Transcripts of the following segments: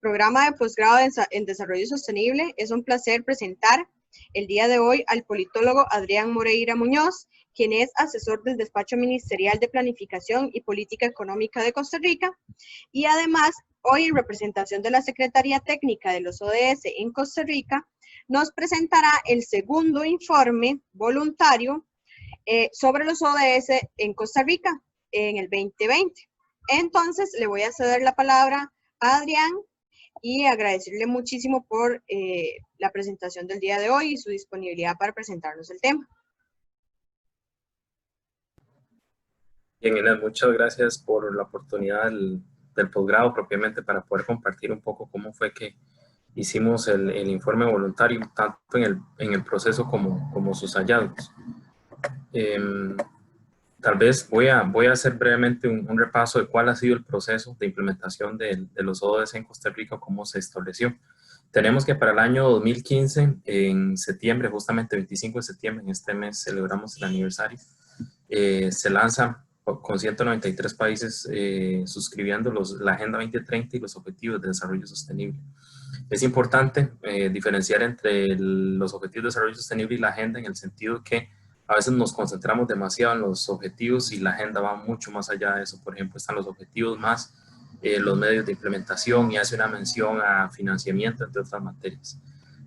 programa de posgrado en Desarrollo Sostenible. Es un placer presentar el día de hoy al politólogo Adrián Moreira Muñoz, quien es asesor del Despacho Ministerial de Planificación y Política Económica de Costa Rica, y además, hoy en representación de la Secretaría Técnica de los ODS en Costa Rica, nos presentará el segundo informe voluntario sobre los ODS en Costa Rica en el 2020. Entonces, le voy a ceder la palabra a Adrián y agradecerle muchísimo por la presentación del día de hoy y su disponibilidad para presentarnos el tema. Bien, Inés, muchas gracias por la oportunidad del posgrado propiamente para poder compartir un poco cómo fue que hicimos el informe voluntario, tanto en el proceso como sus hallazgos. Tal vez voy a hacer brevemente un repaso de cuál ha sido el proceso de implementación de los ODS en Costa Rica, cómo se estableció. Tenemos que para el año 2015, en septiembre, justamente 25 de septiembre, en este mes celebramos el aniversario, se lanza con 193 países suscribiendo la Agenda 2030 y los Objetivos de Desarrollo Sostenible. Es importante diferenciar entre los Objetivos de Desarrollo Sostenible y la Agenda, en el sentido que a veces nos concentramos demasiado en los objetivos y la agenda va mucho más allá de eso. Por ejemplo, están los objetivos más los medios de implementación y hace una mención a financiamiento, entre otras materias.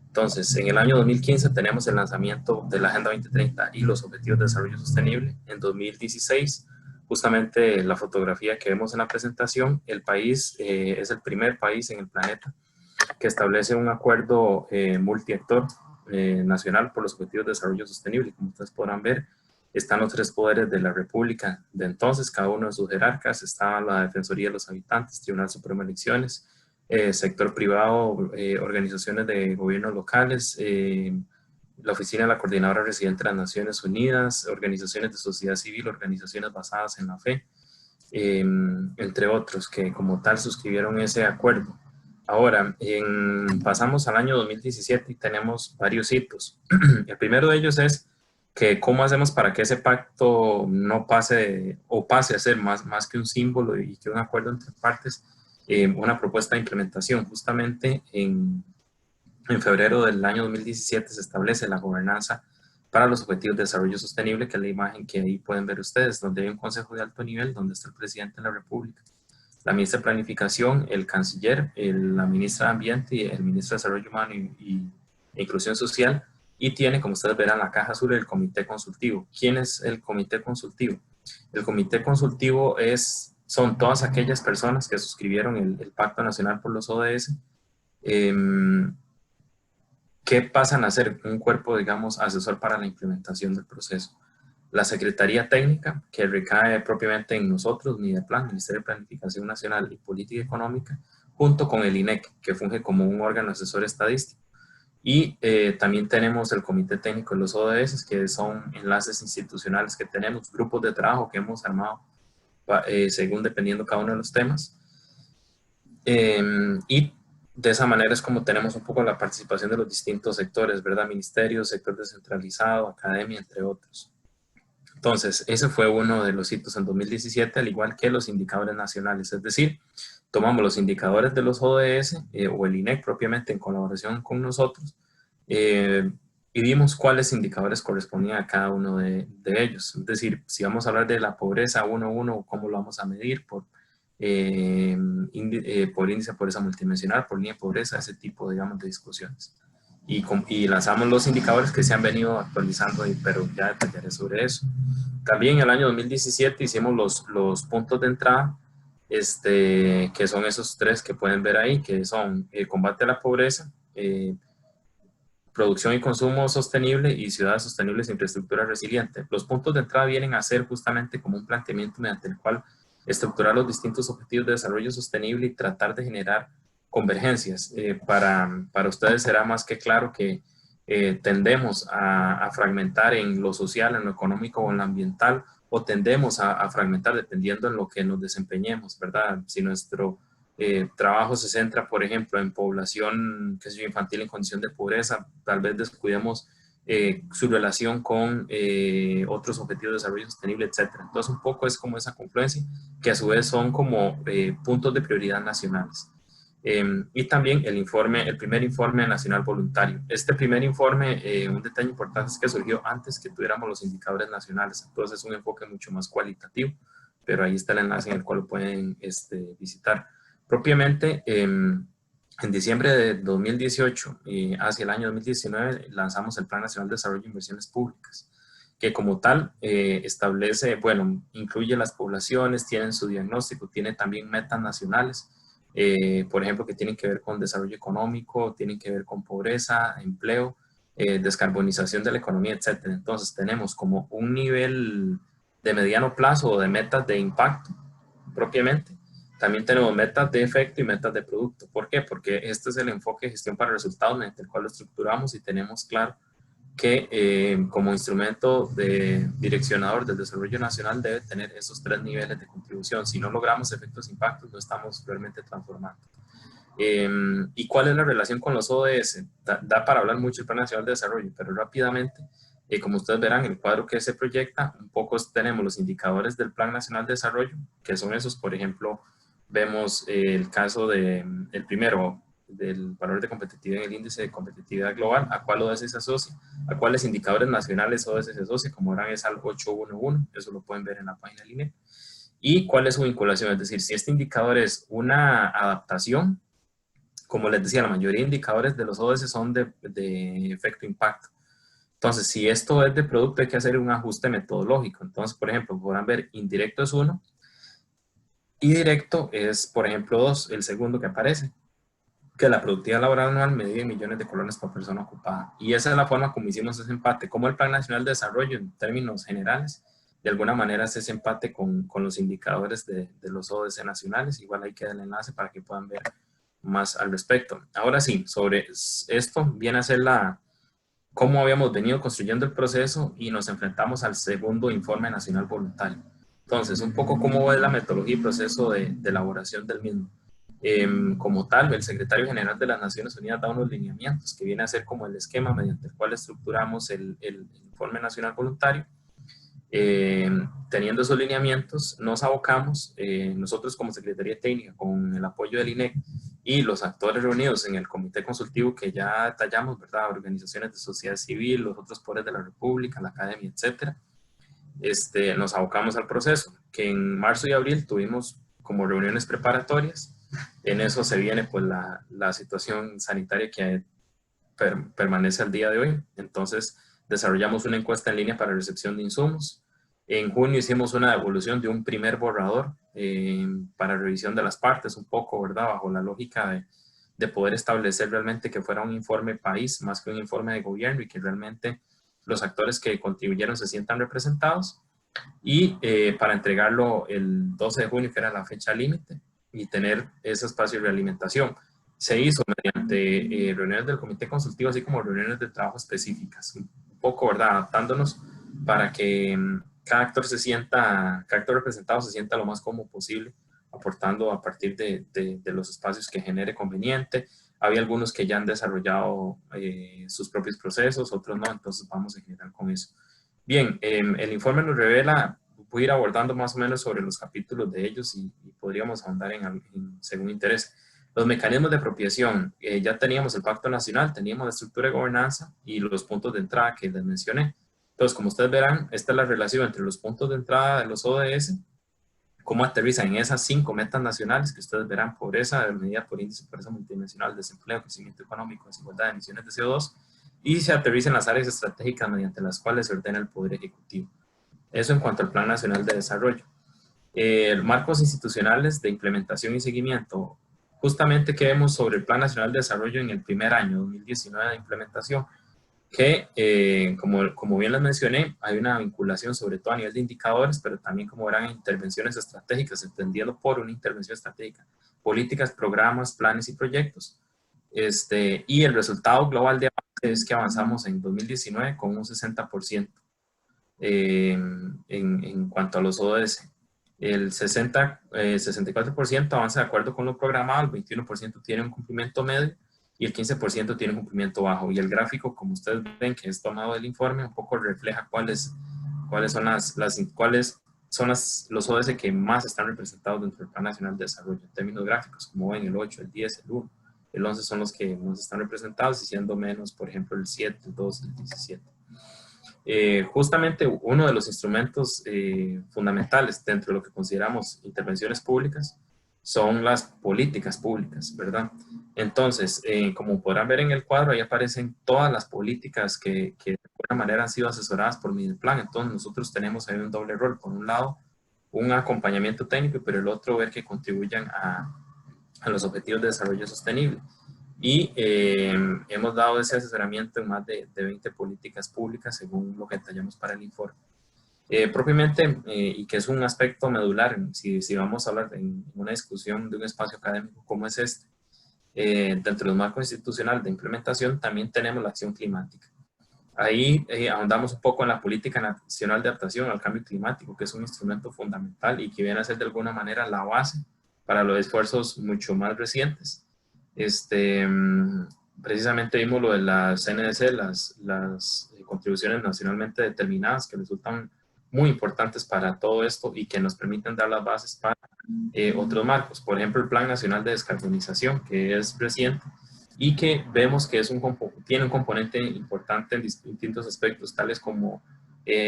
Entonces, en el año 2015 tenemos el lanzamiento de la Agenda 2030 y los Objetivos de Desarrollo Sostenible. En 2016, justamente la fotografía que vemos en la presentación, el país es el primer país en el planeta que establece un acuerdo multiactor nacional por los Objetivos de Desarrollo Sostenible. Como ustedes podrán ver, están los tres poderes de la República de entonces, cada uno de sus jerarcas. Está la Defensoría de los Habitantes, Tribunal Supremo de Elecciones, sector privado, organizaciones de gobiernos locales, la Oficina de la Coordinadora Residente de las Naciones Unidas, organizaciones de sociedad civil, organizaciones basadas en la fe, entre otros, que como tal suscribieron ese acuerdo. Ahora, pasamos al año 2017 y tenemos varios hitos. El primero de ellos es que cómo hacemos para que ese pacto no pase o pase a ser más que un símbolo y que un acuerdo entre partes, una propuesta de implementación. Justamente en febrero del año 2017 se establece la gobernanza para los Objetivos de Desarrollo Sostenible, que es la imagen que ahí pueden ver ustedes, donde hay un consejo de alto nivel, donde está el presidente de la República, la ministra de Planificación, el canciller, la ministra de Ambiente y el ministro de Desarrollo Humano e Inclusión Social, y tiene, como ustedes verán, la caja azul, el comité consultivo. ¿Quién es el comité consultivo? El comité consultivo son todas aquellas personas que suscribieron el Pacto Nacional por los ODS, que pasan a ser un cuerpo, digamos, asesor para la implementación del proceso. La Secretaría Técnica, que recae propiamente en nosotros, Mideplan, Ministerio de Planificación Nacional y Política Económica, junto con el INEC, que funge como un órgano asesor estadístico. Y también tenemos el Comité Técnico de los ODS, que son enlaces institucionales que tenemos, grupos de trabajo que hemos armado según dependiendo cada uno de los temas. Y de esa manera es como tenemos un poco la participación de los distintos sectores, ¿verdad? Ministerios, sector descentralizado, academia, entre otros. Entonces, ese fue uno de los hitos en 2017, al igual que los indicadores nacionales. Es decir, tomamos los indicadores de los ODS o el INEC propiamente en colaboración con nosotros y vimos cuáles indicadores correspondían a cada uno de ellos. Es decir, si vamos a hablar de la pobreza 1.1, ¿cómo lo vamos a medir? Por índice de pobreza multidimensional, por línea de pobreza, ese tipo, digamos, de discusiones. Y lanzamos los indicadores que se han venido actualizando, pero ya detallaré sobre eso. También en el año 2017 hicimos los puntos de entrada, que son esos tres que pueden ver ahí, que son combate a la pobreza, producción y consumo sostenible y ciudades sostenibles e infraestructura resiliente. Los puntos de entrada vienen a ser justamente como un planteamiento mediante el cual estructurar los distintos objetivos de desarrollo sostenible y tratar de generar convergencias. Para ustedes será más que claro que tendemos a fragmentar en lo social, en lo económico o en lo ambiental, o tendemos a fragmentar dependiendo en lo que nos desempeñemos, ¿verdad? Si nuestro trabajo se centra, por ejemplo, en población que es infantil en condición de pobreza, tal vez descuidemos su relación con otros objetivos de desarrollo sostenible, etc. Entonces, un poco es como esa confluencia, que a su vez son como puntos de prioridad nacionales. Y también el primer informe nacional voluntario. Este primer informe, un detalle importante es que surgió antes que tuviéramos los indicadores nacionales, entonces es un enfoque mucho más cualitativo, pero ahí está el enlace en el cual lo pueden visitar. Propiamente, en diciembre de 2018 y hacia el año 2019 lanzamos el Plan Nacional de Desarrollo e Inversiones Públicas, que como tal establece, bueno, incluye las poblaciones, tienen su diagnóstico, tiene también metas nacionales, por ejemplo, que tienen que ver con desarrollo económico, tienen que ver con pobreza, empleo, descarbonización de la economía, etc. Entonces tenemos como un nivel de mediano plazo o de metas de impacto propiamente. También tenemos metas de efecto y metas de producto. ¿Por qué? Porque este es el enfoque de gestión para resultados mediante el cual lo estructuramos y tenemos claro que como instrumento de direccionador del desarrollo nacional debe tener esos 3 niveles de contribución. Si no logramos efectos e impactos, no estamos realmente transformando. ¿Y cuál es la relación con los ODS? Da para hablar mucho el Plan Nacional de Desarrollo, pero rápidamente, como ustedes verán, el cuadro que se proyecta, un poco tenemos los indicadores del Plan Nacional de Desarrollo, que son esos, por ejemplo, vemos el caso el primero, del valor de competitividad en el índice de competitividad global, a cuál ODS se asocia, a cuáles indicadores nacionales ODS se asocia, como verán es al 811, eso lo pueden ver en la página de INE, y cuál es su vinculación, es decir, si este indicador es una adaptación, como les decía, la mayoría de indicadores de los ODS son de efecto impacto. Entonces, si esto es de producto, hay que hacer un ajuste metodológico. Entonces, por ejemplo, podrán ver, indirecto es 1, y directo es, por ejemplo, 2, el segundo que aparece, que la productividad laboral anual medida en millones de colones por persona ocupada. Y esa es la forma como hicimos ese empate. Como el Plan Nacional de Desarrollo, en términos generales, de alguna manera hace ese empate con los indicadores de los ODS nacionales. Igual ahí queda el enlace para que puedan ver más al respecto. Ahora sí, sobre esto viene a ser cómo habíamos venido construyendo el proceso y nos enfrentamos al segundo informe nacional voluntario. Entonces, un poco cómo es la metodología y proceso de elaboración del mismo. Como tal, el secretario general de las Naciones Unidas da unos lineamientos que viene a ser como el esquema mediante el cual estructuramos el informe nacional voluntario. Teniendo esos lineamientos, nos abocamos, nosotros como Secretaría Técnica, con el apoyo del INEC y los actores reunidos en el comité consultivo que ya detallamos, ¿verdad? Organizaciones de sociedad civil, los otros poderes de la República, la academia, etcétera. Nos abocamos al proceso, que en marzo y abril tuvimos como reuniones preparatorias. En eso se viene pues la situación sanitaria que permanece al día de hoy. Entonces desarrollamos una encuesta en línea para recepción de insumos. En junio hicimos una devolución de un primer borrador para revisión de las partes, un poco, ¿verdad? Bajo la lógica de poder establecer realmente que fuera un informe país más que un informe de gobierno y que realmente los actores que contribuyeron se sientan representados. Y para entregarlo el 12 de junio, que era la fecha límite, y tener ese espacio de realimentación. Se hizo mediante reuniones del comité consultivo, así como reuniones de trabajo específicas, un poco, ¿verdad? Adaptándonos para que cada actor cada actor representado se sienta lo más cómodo posible, aportando a partir de los espacios que genere conveniente. Había algunos que ya han desarrollado sus propios procesos, otros no, entonces vamos a generar con eso. Bien, el informe nos revela, voy a ir abordando más o menos sobre los capítulos de ellos y podríamos ahondar según interés. Los mecanismos de apropiación, ya teníamos el Pacto Nacional, teníamos la estructura de gobernanza y los puntos de entrada que les mencioné. Entonces, como ustedes verán, esta es la relación entre los puntos de entrada de los ODS, cómo aterrizan en esas 5 metas nacionales que ustedes verán: pobreza, medida por índice de pobreza multidimensional, desempleo, crecimiento económico, desigualdad de emisiones de CO2, y se aterrizan las áreas estratégicas mediante las cuales se ordena el Poder Ejecutivo. Eso en cuanto al Plan Nacional de Desarrollo. Marcos institucionales de implementación y seguimiento. Justamente, ¿qué vemos sobre el Plan Nacional de Desarrollo en el primer año, 2019, de implementación? Que, como bien les mencioné, hay una vinculación sobre todo a nivel de indicadores, pero también, como verán, intervenciones estratégicas, entendiendo por una intervención estratégica, políticas, programas, planes y proyectos. Y el resultado global de avance es que avanzamos en 2019 con un 60% en cuanto a los ODS. El 64% avanza de acuerdo con lo programado, el 21% tiene un cumplimiento medio y el 15% tiene un cumplimiento bajo. Y el gráfico, como ustedes ven, que es tomado del informe, un poco refleja cuáles son cuáles son los ODS que más están representados dentro del Plan Nacional de Desarrollo en términos gráficos, como ven, el 8, el 10, el 1, el 11 son los que más están representados, y siendo menos, por ejemplo, el 7, el 2, el 17. Justamente uno de los instrumentos fundamentales dentro de lo que consideramos intervenciones públicas son las políticas públicas, ¿verdad? Entonces, como podrán ver en el cuadro, ahí aparecen todas las políticas que de alguna manera han sido asesoradas por Mideplan. Entonces, nosotros tenemos ahí un doble rol. Por un lado, un acompañamiento técnico, pero el otro, ver que contribuyan a los objetivos de desarrollo sostenible. Y hemos dado ese asesoramiento en más de 20 políticas públicas, según lo que detallamos para el informe. Propiamente, y que es un aspecto medular, si vamos a hablar en una discusión de un espacio académico como es este, dentro del marco institucional de implementación, también tenemos la acción climática. Ahí ahondamos un poco en la Política Nacional de Adaptación al Cambio Climático, que es un instrumento fundamental y que viene a ser de alguna manera la base para los esfuerzos mucho más recientes. Precisamente vimos lo de las CNDC, las contribuciones nacionalmente determinadas, que resultan muy importantes para todo esto y que nos permiten dar las bases para otros marcos. Por ejemplo, el Plan Nacional de Descarbonización, que es reciente y que vemos que tiene un componente importante en distintos aspectos, tales como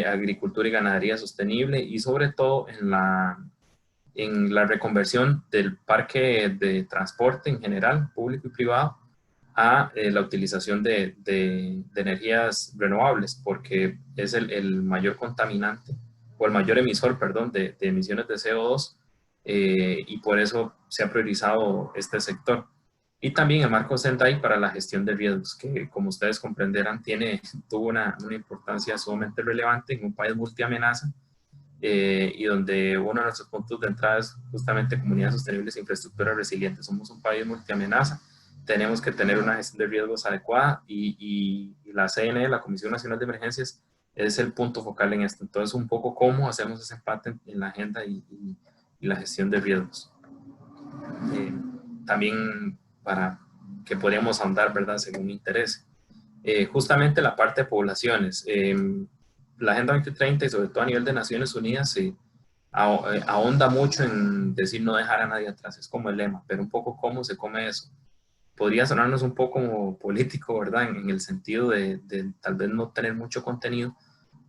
agricultura y ganadería sostenible, y sobre todo en la reconversión del parque de transporte en general, público y privado, a la utilización de energías renovables, porque es el mayor contaminante, o el mayor emisor, perdón, de emisiones de CO2, y por eso se ha priorizado este sector. Y también el marco Sendai para la gestión de riesgos, que como ustedes comprenderán, tuvo una importancia sumamente relevante en un país multiamenaza, y donde uno de nuestros puntos de entrada es justamente comunidades sostenibles e infraestructuras resilientes. Somos un país multiamenaza, tenemos que tener una gestión de riesgos adecuada, y la CNE, la Comisión Nacional de Emergencias, es el punto focal en esto. Entonces, un poco cómo hacemos ese empate en la agenda y la gestión de riesgos. También para que podríamos ahondar, ¿verdad?, según mi interés. Justamente la parte de poblaciones. La Agenda 2030, y sobre todo a nivel de Naciones Unidas, se ahonda mucho en decir no dejar a nadie atrás. Es como el lema, pero un poco cómo se come eso. Podría sonarnos un poco como político, ¿verdad?, en el sentido de tal vez no tener mucho contenido,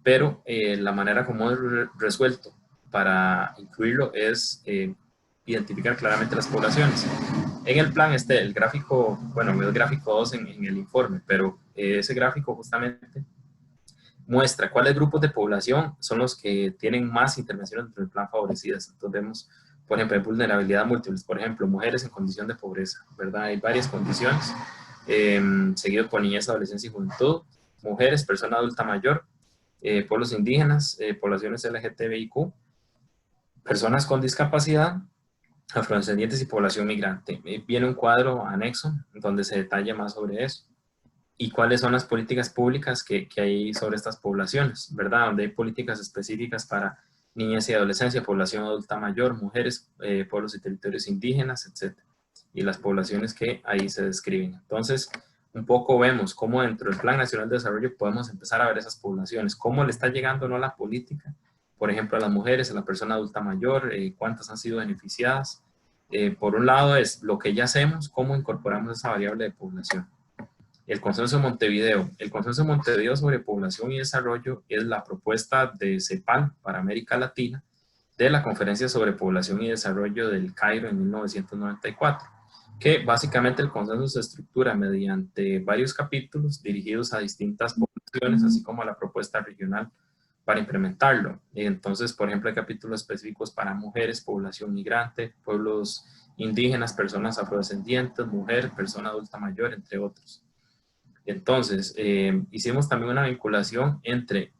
pero la manera como es resuelto para incluirlo es identificar claramente las poblaciones. En el plan el gráfico, bueno, el gráfico 2 en el informe, pero ese gráfico justamente muestra cuáles grupos de población son los que tienen más intervenciones dentro del plan favorecidas. Entonces vemos, por ejemplo, vulnerabilidad múltiples, por ejemplo, mujeres en condición de pobreza, ¿verdad? Hay varias condiciones, seguido por niñez, adolescencia y juventud, mujeres, persona adulta mayor, pueblos indígenas, poblaciones LGTBIQ, personas con discapacidad, afrodescendientes y población migrante. Viene un cuadro anexo donde se detalla más sobre eso y cuáles son las políticas públicas que hay sobre estas poblaciones, ¿verdad? Donde hay políticas específicas para niñez y adolescencia, población adulta mayor, mujeres, pueblos y territorios indígenas, etc. Y las poblaciones que ahí se describen. Entonces, un poco vemos cómo dentro del Plan Nacional de Desarrollo podemos empezar a ver esas poblaciones, cómo le está llegando o no la política, por ejemplo, a las mujeres, a la persona adulta mayor, cuántas han sido beneficiadas. Por un lado es lo que ya hacemos, cómo incorporamos esa variable de población. El Consenso de Montevideo. El Consenso de Montevideo sobre Población y Desarrollo es la propuesta de CEPAL para América Latina de la Conferencia sobre Población y Desarrollo del Cairo en 1994, que básicamente el consenso se estructura mediante varios capítulos dirigidos a distintas poblaciones, así como a la propuesta regional para implementarlo. Entonces, por ejemplo, hay capítulos específicos para mujeres, población migrante, pueblos indígenas, personas afrodescendientes, mujer, persona adulta mayor, entre otros. Entonces, hicimos también una vinculación entre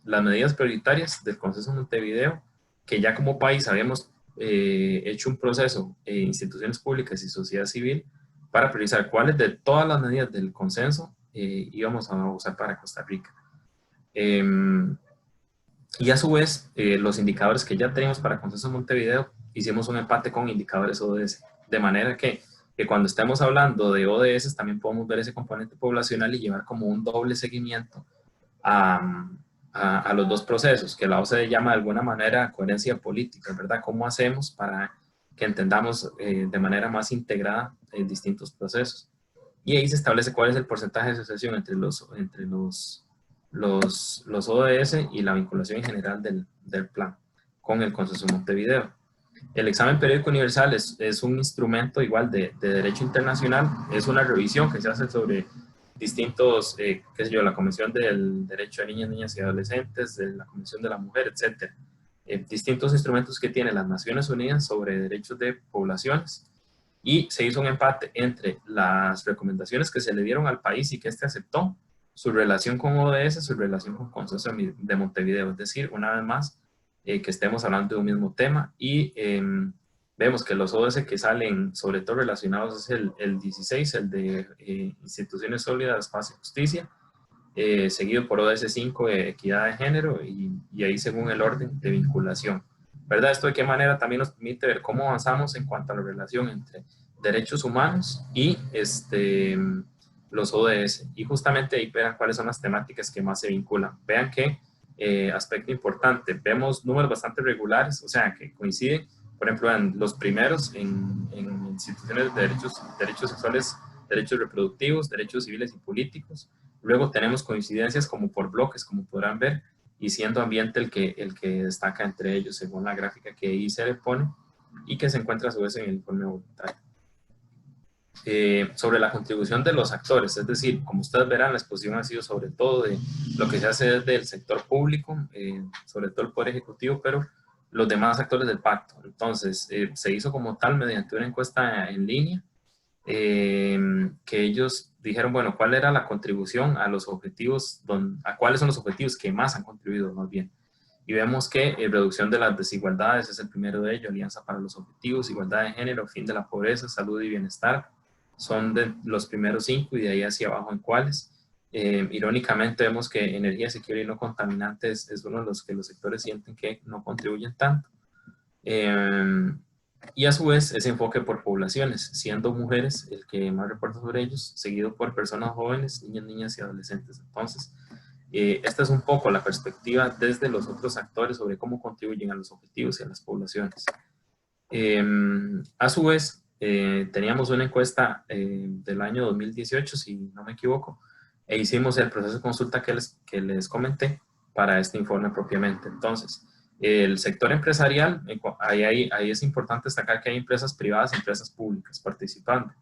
las medidas prioritarias del Consenso de Montevideo, que ya como país habíamos hecho un proceso, instituciones públicas y sociedad civil, para priorizar cuáles de todas las medidas del consenso íbamos a usar para Costa Rica. Y a su vez, los indicadores que ya teníamos para Consenso de Montevideo, hicimos un empate con indicadores ODS, de manera que cuando estemos hablando de ODS también podemos ver ese componente poblacional y llevar como un doble seguimiento a a los dos procesos, que la OCDE llama de alguna manera coherencia política, ¿verdad? ¿Cómo hacemos para que entendamos de manera más integrada distintos procesos? Y ahí se establece cuál es el porcentaje de asociación entre los ODS y la vinculación en general del plan con el Consenso de Montevideo. El examen periódico universal es un instrumento igual de derecho internacional, es una revisión que se hace sobre distintos, qué sé yo, la Convención del Derecho de Niñas, Niñas y Adolescentes, de la Convención de la Mujer, etc. Distintos instrumentos que tienen las Naciones Unidas sobre derechos de poblaciones, y se hizo un empate entre las recomendaciones que se le dieron al país y que éste aceptó, su relación con ODS, su relación con Consenso de Montevideo, es decir, una vez más, que estemos hablando de un mismo tema, y vemos que los ODS que salen sobre todo relacionados es el 16, el de instituciones sólidas, paz y justicia, seguido por ODS 5, equidad de género, y ahí según el orden de vinculación. ¿Verdad? Esto de qué manera también nos permite ver cómo avanzamos en cuanto a la relación entre derechos humanos y los ODS. Y justamente ahí vean cuáles son las temáticas que más se vinculan. Vean que, aspecto importante, vemos números bastante regulares, o sea, que coinciden, por ejemplo, en los primeros en instituciones de derechos sexuales, derechos reproductivos, derechos civiles y políticos. Luego tenemos coincidencias como por bloques, como podrán ver, y siendo ambiente el que destaca entre ellos, según la gráfica que ahí se le pone, y que se encuentra a su vez en el informe voluntario. Sobre la contribución de los actores, es decir, como ustedes verán, la exposición ha sido sobre todo de lo que se hace desde el sector público, sobre todo el Poder Ejecutivo, pero los demás actores del pacto. Entonces, se hizo como tal mediante una encuesta en línea, que ellos dijeron, bueno, ¿cuál era la contribución a los objetivos, a cuáles son los objetivos que más han contribuido, más bien? Y vemos que reducción de las desigualdades es el primero de ellos, Alianza para los Objetivos, igualdad de género, fin de la pobreza, salud y bienestar, son de los primeros 5, y de ahí hacia abajo en cuáles. Irónicamente vemos que energía asequible y no contaminantes es uno de los que los sectores sienten que no contribuyen tanto. Y a su vez ese enfoque por poblaciones, siendo mujeres el que más reporta sobre ellos, seguido por personas jóvenes, niñas, niñas y adolescentes. Entonces, esta es un poco la perspectiva desde los otros actores sobre cómo contribuyen a los objetivos y a las poblaciones. A su vez, teníamos una encuesta del año 2018, si no me equivoco, e hicimos el proceso de consulta que les comenté para este informe propiamente. Entonces, el sector empresarial, ahí es importante destacar que hay empresas privadas y empresas públicas participando,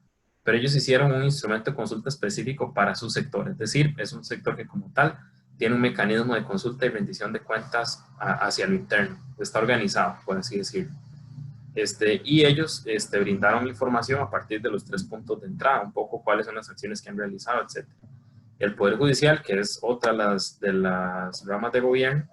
pero ellos hicieron un instrumento de consulta específico para su sector, es decir, es un sector que como tal tiene un mecanismo de consulta y rendición de cuentas hacia lo interno, está organizado, por así decirlo. Y ellos brindaron información a partir de los 3 puntos de entrada, un poco cuáles son las acciones que han realizado, etc. El Poder Judicial, que es otra de las ramas de gobierno,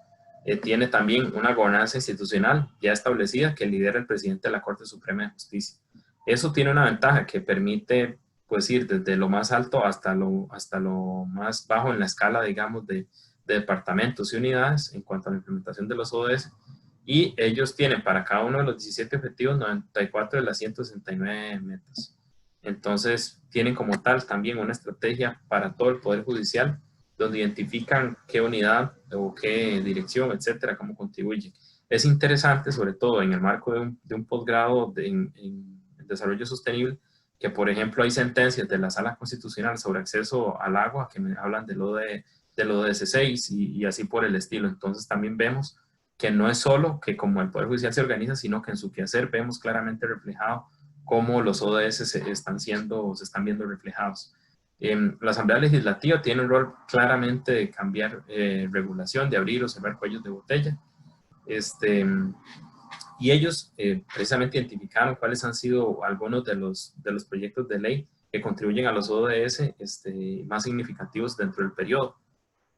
tiene también una gobernanza institucional ya establecida que lidera el presidente de la Corte Suprema de Justicia. Eso tiene una ventaja que permite pues ir desde lo más alto hasta lo más bajo en la escala, digamos, de departamentos y unidades en cuanto a la implementación de los ODS, y ellos tienen para cada uno de los 17 objetivos 94 de las 169 metas. Entonces, tienen como tal también una estrategia para todo el Poder Judicial, donde identifican qué unidad o qué dirección, etcétera, cómo contribuye. Es interesante, sobre todo en el marco de un posgrado en desarrollo sostenible, que por ejemplo hay sentencias de la Sala Constitucional sobre acceso al agua que me hablan de lo de ODS 6 y así por el estilo. Entonces también vemos que no es solo que como el Poder Judicial se organiza, sino que en su quehacer vemos claramente reflejado cómo los ODS se están viendo reflejados. La Asamblea Legislativa tiene un rol claramente de cambiar regulación, de abrir o cerrar cuellos de botella. Y ellos precisamente identificaron cuáles han sido algunos de los proyectos de ley que contribuyen a los ODS más significativos dentro del periodo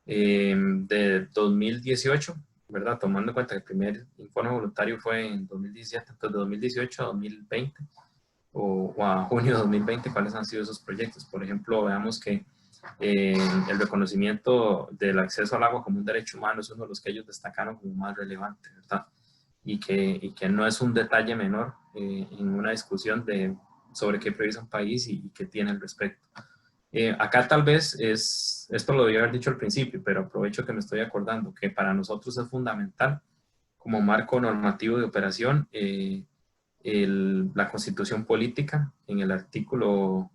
de 2018, ¿verdad? Tomando en cuenta que el primer informe voluntario fue en 2017, entonces de 2018 a 2020 o a junio de 2020, ¿cuáles han sido esos proyectos? Por ejemplo, veamos que el reconocimiento del acceso al agua como un derecho humano es uno de los que ellos destacaron como más relevante, ¿verdad? Y que no es un detalle menor en una discusión sobre qué prioriza un país y qué tiene al respecto. Acá tal vez esto lo debía haber dicho al principio, pero aprovecho que me estoy acordando que para nosotros es fundamental como marco normativo de operación la Constitución Política en el artículo,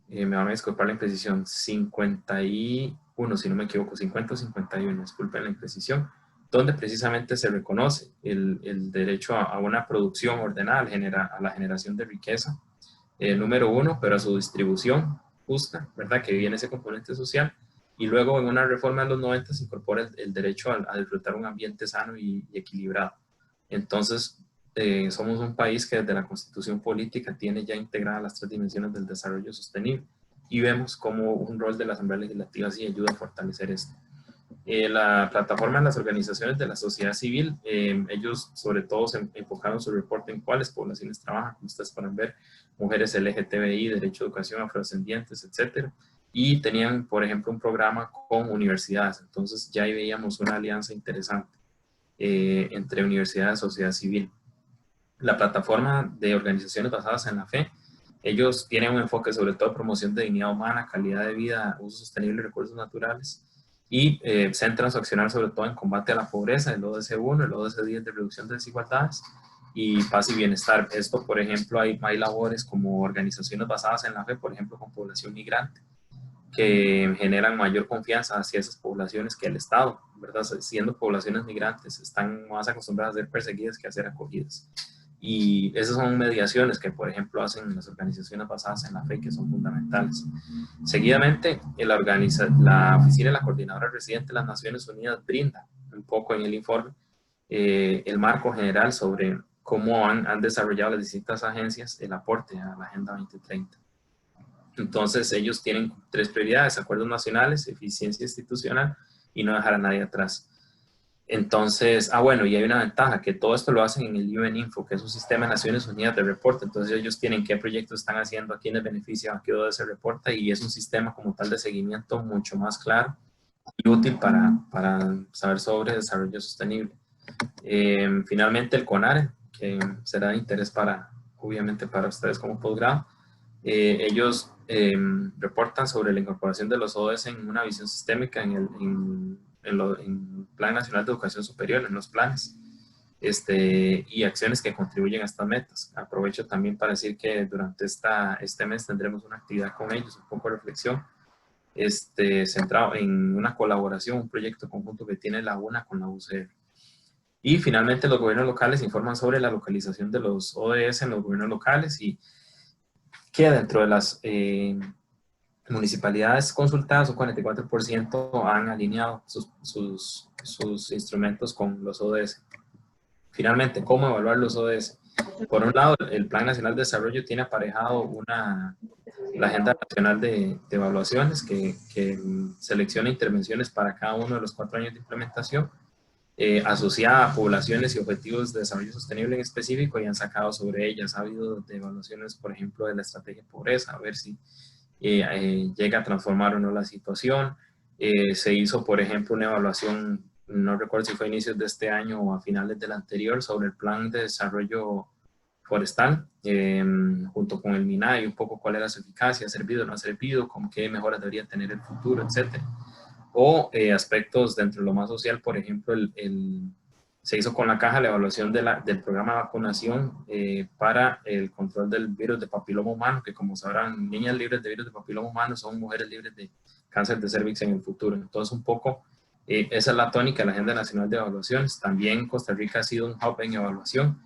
me van a disculpar la imprecisión, 51, si no me equivoco, 50 o 51, disculpen la imprecisión, donde precisamente se reconoce el derecho a una producción ordenada, a la generación de riqueza, número uno, pero a su distribución justa, ¿verdad? Que viene ese componente social. Y luego en una reforma de los 90 se incorpora el derecho a disfrutar un ambiente sano y equilibrado. Entonces, somos un país que desde la Constitución Política tiene ya integradas las 3 dimensiones del desarrollo sostenible y vemos cómo un rol de la Asamblea Legislativa sí ayuda a fortalecer esto. La plataforma de las organizaciones de la sociedad civil, ellos sobre todo se enfocaron su reporte en cuáles poblaciones trabajan, como ustedes pueden ver, mujeres LGTBI, derecho a educación, afrodescendientes, etcétera. Y tenían, por ejemplo, un programa con universidades. Entonces ya ahí veíamos una alianza interesante entre universidades y sociedad civil. La plataforma de organizaciones basadas en la fe, ellos tienen un enfoque sobre todo en promoción de dignidad humana, calidad de vida, uso sostenible de recursos naturales y centran su accionar sobre todo en combate a la pobreza, el ODS 1, el ODS 10 de reducción de desigualdades y paz y bienestar. Esto, por ejemplo, hay labores como organizaciones basadas en la fe, por ejemplo, con población migrante, que generan mayor confianza hacia esas poblaciones que el Estado, ¿verdad? Siendo poblaciones migrantes, están más acostumbradas a ser perseguidas que a ser acogidas. Y esas son mediaciones que, por ejemplo, hacen las organizaciones basadas en la fe, que son fundamentales. Seguidamente, la Oficina de la Coordinadora Residente de las Naciones Unidas brinda un poco en el informe el marco general sobre cómo han desarrollado las distintas agencias el aporte a la Agenda 2030. Entonces, ellos tienen 3 prioridades: acuerdos nacionales, eficiencia institucional y no dejar a nadie atrás. Entonces, bueno, y hay una ventaja, que todo esto lo hacen en el UN Info, que es un sistema de Naciones Unidas de reporte. Entonces ellos tienen qué proyectos están haciendo, a quiénes beneficia, a qué ODS reporta, y es un sistema como tal de seguimiento mucho más claro y útil para saber sobre desarrollo sostenible. Finalmente el CONARE, que será de interés obviamente para ustedes como posgrado, ellos reportan sobre la incorporación de los ODS en una visión sistémica en el Plan Nacional de Educación Superior, en los planes, y acciones que contribuyen a estas metas. Aprovecho también para decir que durante este mes tendremos una actividad con ellos, un poco de reflexión, centrado en una colaboración, un proyecto conjunto que tiene la UNA con la UCR. Y finalmente los gobiernos locales informan sobre la localización de los ODS en los gobiernos locales y que dentro de las municipalidades consultadas, un 44% han alineado sus instrumentos con los ODS. Finalmente, ¿cómo evaluar los ODS? Por un lado, el Plan Nacional de Desarrollo tiene aparejado la Agenda Nacional de Evaluaciones que selecciona intervenciones para cada uno de los 4 años de implementación, asociada a poblaciones y objetivos de desarrollo sostenible en específico, y han sacado sobre ellas. Ha habido evaluaciones, por ejemplo, de la estrategia de pobreza, a ver si llega a transformar o no la situación. Se hizo, por ejemplo, una evaluación, no recuerdo si fue a inicios de este año o a finales del anterior, sobre el plan de desarrollo forestal, junto con el MINAE, un poco cuál era su eficacia, ha servido o no ha servido, con qué mejoras debería tener el futuro, etcétera. O aspectos dentro de lo más social, por ejemplo, se hizo con la caja la evaluación del programa de vacunación para el control del virus de papiloma humano, que como sabrán, niñas libres de virus de papiloma humano son mujeres libres de cáncer de cervix en el futuro. Entonces, un poco, esa es la tónica de la Agenda Nacional de Evaluaciones. También Costa Rica ha sido un hub en evaluación,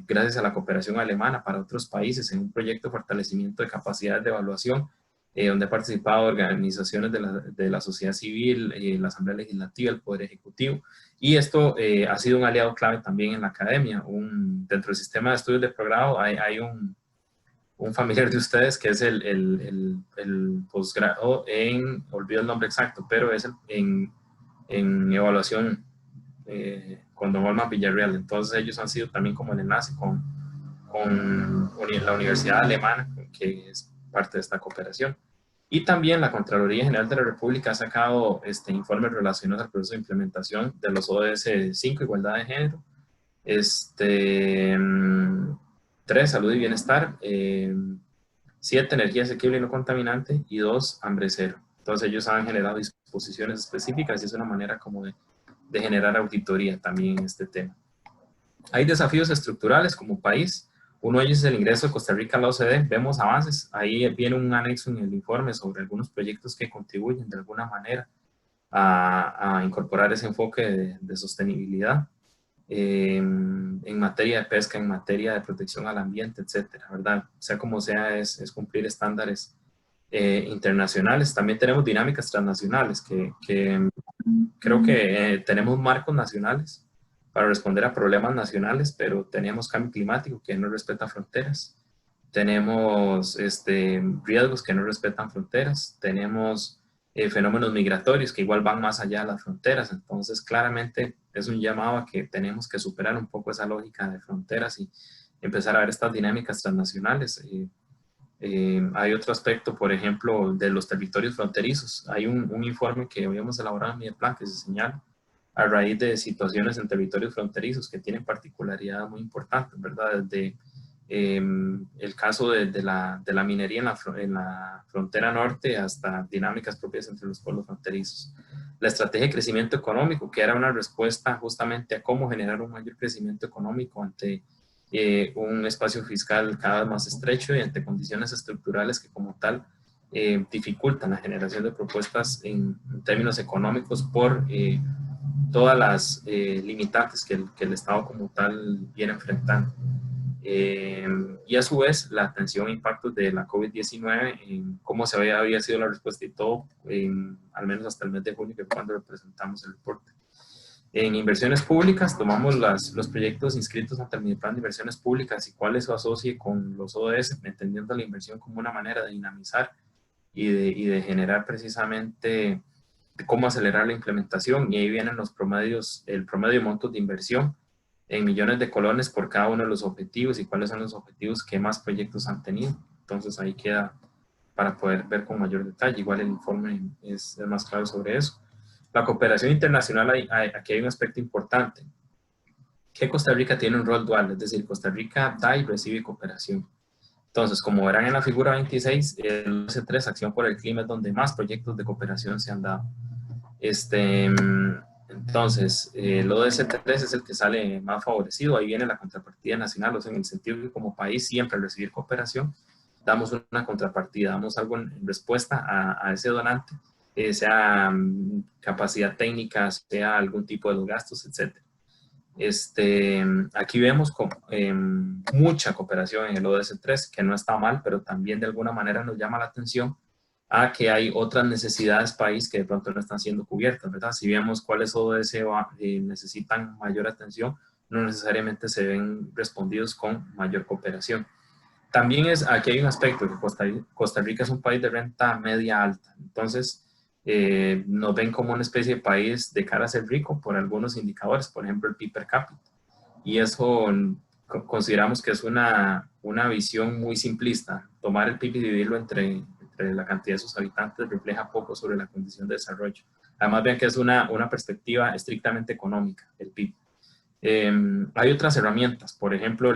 gracias a la cooperación alemana para otros países, en un proyecto de fortalecimiento de capacidades de evaluación, donde han participado organizaciones de la sociedad civil, la Asamblea Legislativa, el Poder Ejecutivo, y esto ha sido un aliado clave también en la academia. Dentro del sistema de estudios de posgrado hay un familiar de ustedes que es el posgrado olvido el nombre exacto, pero es en evaluación con don Olman Villarreal. Entonces ellos han sido también como el enlace con la Universidad Alemana, que es parte de esta cooperación. Y también la Contraloría General de la República ha sacado informes relacionados al proceso de implementación de los ODS 5, igualdad de género, 3, salud y bienestar, 7, energía asequible y no contaminante, y 2, hambre cero. Entonces ellos han generado disposiciones específicas y es una manera como de generar auditoría también en este tema. Hay desafíos estructurales como país. Uno de ellos es el ingreso de Costa Rica a la OCDE. Vemos avances. Ahí viene un anexo en el informe sobre algunos proyectos que contribuyen de alguna manera a incorporar ese enfoque de sostenibilidad en materia de pesca, en materia de protección al ambiente, etcétera, ¿verdad? Sea como sea, es cumplir estándares internacionales. También tenemos dinámicas transnacionales que creo que tenemos marcos nacionales para responder a problemas nacionales, pero tenemos cambio climático que no respeta fronteras, tenemos riesgos que no respetan fronteras, tenemos fenómenos migratorios que igual van más allá de las fronteras. Entonces claramente es un llamado a que tenemos que superar un poco esa lógica de fronteras y empezar a ver estas dinámicas transnacionales. Hay otro aspecto, por ejemplo, de los territorios fronterizos. Hay un informe que habíamos elaborado en Mideplan que se señala a raíz de situaciones en territorios fronterizos que tienen particularidades muy importantes, ¿verdad? Desde el caso de la minería en la frontera norte hasta dinámicas propias entre los pueblos fronterizos. La estrategia de crecimiento económico, que era una respuesta justamente a cómo generar un mayor crecimiento económico ante un espacio fiscal cada vez más estrecho y ante condiciones estructurales que como tal dificultan la generación de propuestas en términos económicos por todas las limitantes que el Estado como tal viene enfrentando. Y a su vez la atención a impactos de la COVID-19, en cómo se había sido la respuesta y todo, al menos hasta el mes de junio, que fue cuando presentamos el reporte. En inversiones públicas, tomamos los proyectos inscritos ante el Mideplan de Inversiones Públicas y cuáles se asocie con los ODS, entendiendo la inversión como una manera de dinamizar y de generar precisamente cómo acelerar la implementación. Y ahí vienen los promedios, el promedio de montos de inversión en millones de colones por cada uno de los objetivos y cuáles son los objetivos que más proyectos han tenido. Entonces ahí queda para poder ver con mayor detalle. Igual el informe es más claro sobre eso. La cooperación internacional, aquí hay un aspecto importante, que Costa Rica tiene un rol dual, es decir, Costa Rica da y recibe cooperación. Entonces, como verán en la figura 26, el ODS3, Acción por el Clima, es donde más proyectos de cooperación se han dado. Entonces, el ODS3 es el que sale más favorecido, ahí viene la contrapartida nacional, o sea, en el sentido que como país siempre al recibir cooperación, damos una contrapartida, damos algo en respuesta a ese donante, sea capacidad técnica, sea algún tipo de los gastos, etc. Aquí vemos mucha cooperación en el ODS3, que no está mal, pero también de alguna manera nos llama la atención a que hay otras necesidades país que de pronto no están siendo cubiertas, ¿verdad? Si vemos cuáles ODS necesitan mayor atención, no necesariamente se ven respondidos con mayor cooperación. También aquí hay un aspecto que Costa Rica es un país de renta media alta, entonces nos ven como una especie de país de cara a ser rico por algunos indicadores, por ejemplo el PIB per cápita, y eso consideramos que es una visión muy simplista. Tomar el PIB y dividirlo entre la cantidad de sus habitantes refleja poco sobre la condición de desarrollo. Además, vean que es una perspectiva estrictamente económica, el PIB. Hay otras herramientas, por ejemplo,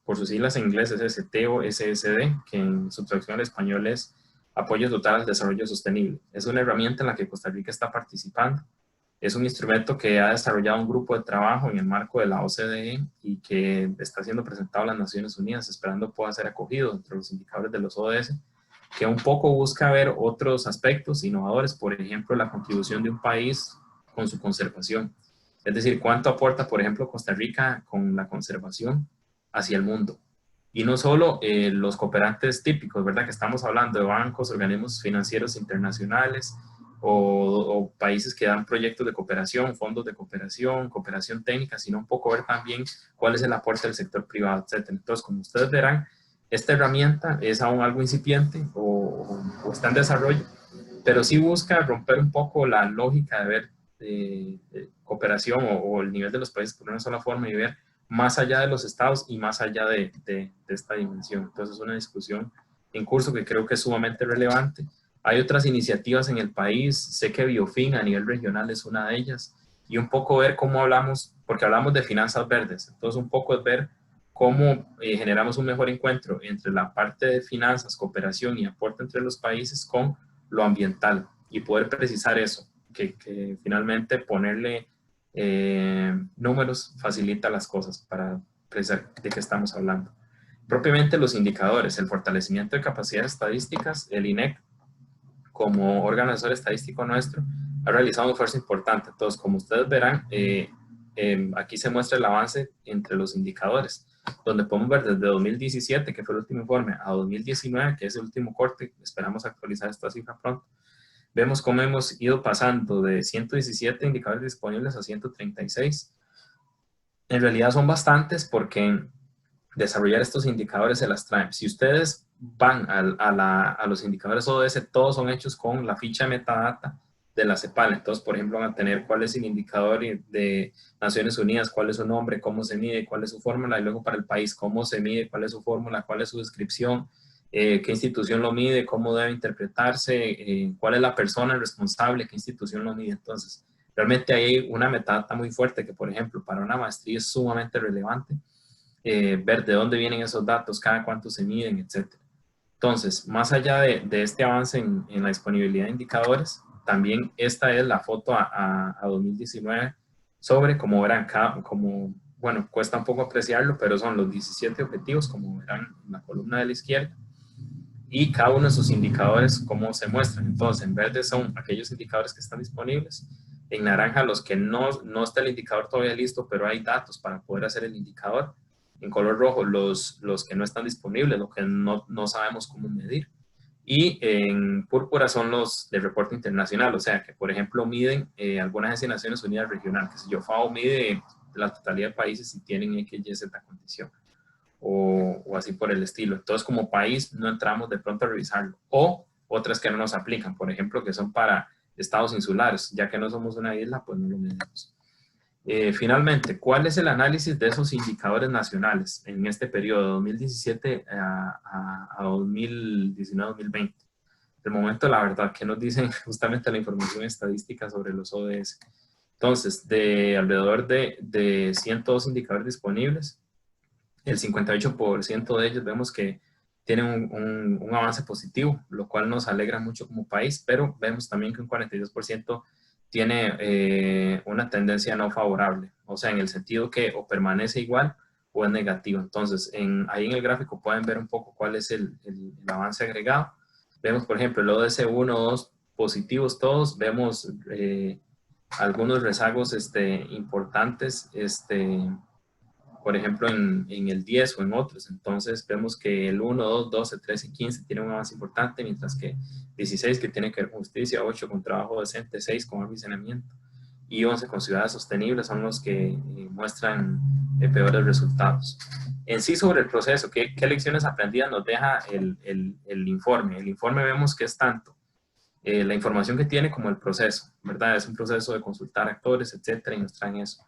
por sus siglas en inglés es SST o SSD, que en su traducción al español es Apoyo Total al Desarrollo Sostenible. Es una herramienta en la que Costa Rica está participando. Es un instrumento que ha desarrollado un grupo de trabajo en el marco de la OCDE y que está siendo presentado a las Naciones Unidas, esperando pueda ser acogido entre los indicadores de los ODS, que un poco busca ver otros aspectos innovadores, por ejemplo, la contribución de un país con su conservación. Es decir, cuánto aporta, por ejemplo, Costa Rica con la conservación hacia el mundo. Y no solo los cooperantes típicos, ¿verdad? Que estamos hablando de bancos, organismos financieros internacionales o países que dan proyectos de cooperación, fondos de cooperación, cooperación técnica, sino un poco ver también cuál es el aporte del sector privado, etc. Entonces, como ustedes verán, esta herramienta es aún algo incipiente o está en desarrollo, pero sí busca romper un poco la lógica de ver cooperación o el nivel de los países por una sola forma y ver más allá de los estados y más allá de esta dimensión. Entonces es una discusión en curso que creo que es sumamente relevante. Hay otras iniciativas en el país, sé que Biofin a nivel regional es una de ellas, y un poco ver cómo hablamos, porque hablamos de finanzas verdes, entonces un poco es ver cómo generamos un mejor encuentro entre la parte de finanzas, cooperación y aporte entre los países con lo ambiental y poder precisar eso, que finalmente ponerle números facilita las cosas para precisar de qué estamos hablando. Propiamente los indicadores, el fortalecimiento de capacidades estadísticas, el INEC, como órgano asesor estadístico nuestro, ha realizado un esfuerzo importante. Entonces, como ustedes verán, aquí se muestra el avance entre los indicadores, donde podemos ver desde 2017, que fue el último informe, a 2019, que es el último corte, esperamos actualizar esta cifra pronto. Vemos cómo hemos ido pasando de 117 indicadores disponibles a 136. En realidad son bastantes porque desarrollar estos indicadores se las traen. Si ustedes van a los indicadores ODS, todos son hechos con la ficha de metadata de la CEPAL. Entonces, por ejemplo, van a tener cuál es el indicador de Naciones Unidas, cuál es su nombre, cómo se mide, cuál es su fórmula, y luego para el país, cómo se mide, cuál es su fórmula, cuál es su descripción, qué institución lo mide, cómo debe interpretarse, cuál es la persona responsable, qué institución lo mide. Entonces, realmente hay una metadata muy fuerte que, por ejemplo, para una maestría es sumamente relevante. Ver de dónde vienen esos datos, cada cuánto se miden, etc. Entonces, más allá de este avance en la disponibilidad de indicadores, también esta es la foto a 2019 sobre, como verán, bueno, cuesta un poco apreciarlo, pero son los 17 objetivos, como verán en la columna de la izquierda, y cada uno de sus indicadores, cómo se muestran. Entonces, en verde son aquellos indicadores que están disponibles, en naranja los que no está el indicador todavía listo, pero hay datos para poder hacer el indicador. En color rojo los que no están disponibles, los que no sabemos cómo medir. Y en púrpura son los de reporte internacional, o sea, que por ejemplo miden algunas agencias de Naciones Unidas regional, que si yo FAO mide la totalidad de países si tienen X, Y, Z condición, o así por el estilo. Entonces, como país no entramos de pronto a revisarlo. O otras que no nos aplican, por ejemplo, que son para estados insulares, ya que no somos una isla, pues no lo medimos. Finalmente, ¿cuál es el análisis de esos indicadores nacionales en este periodo de 2017 a 2019-2020? De momento, la verdad, que nos dicen justamente la información estadística sobre los ODS. Entonces, de alrededor de 102 indicadores disponibles, el 58% de ellos vemos que tienen un avance positivo, lo cual nos alegra mucho como país, pero vemos también que un 42% tiene una tendencia no favorable, o sea, en el sentido que o permanece igual o es negativo. Entonces, ahí en el gráfico pueden ver un poco cuál es el avance agregado. Vemos, por ejemplo, el ODS 1, 2 positivos todos, vemos algunos rezagos importantes, por ejemplo, en el 10 o en otros. Entonces, vemos que el 1, 2, 12, 13 y 15 tienen un avance importante, mientras que 16, que tiene que ver con justicia, 8 con trabajo decente, 6 con almacenamiento y 11 con ciudades sostenibles son los que muestran peores resultados. En sí, sobre el proceso, ¿qué lecciones aprendidas nos deja el informe? El informe vemos que es tanto la información que tiene como el proceso, ¿verdad? Es un proceso de consultar actores, etcétera, y nos traen eso.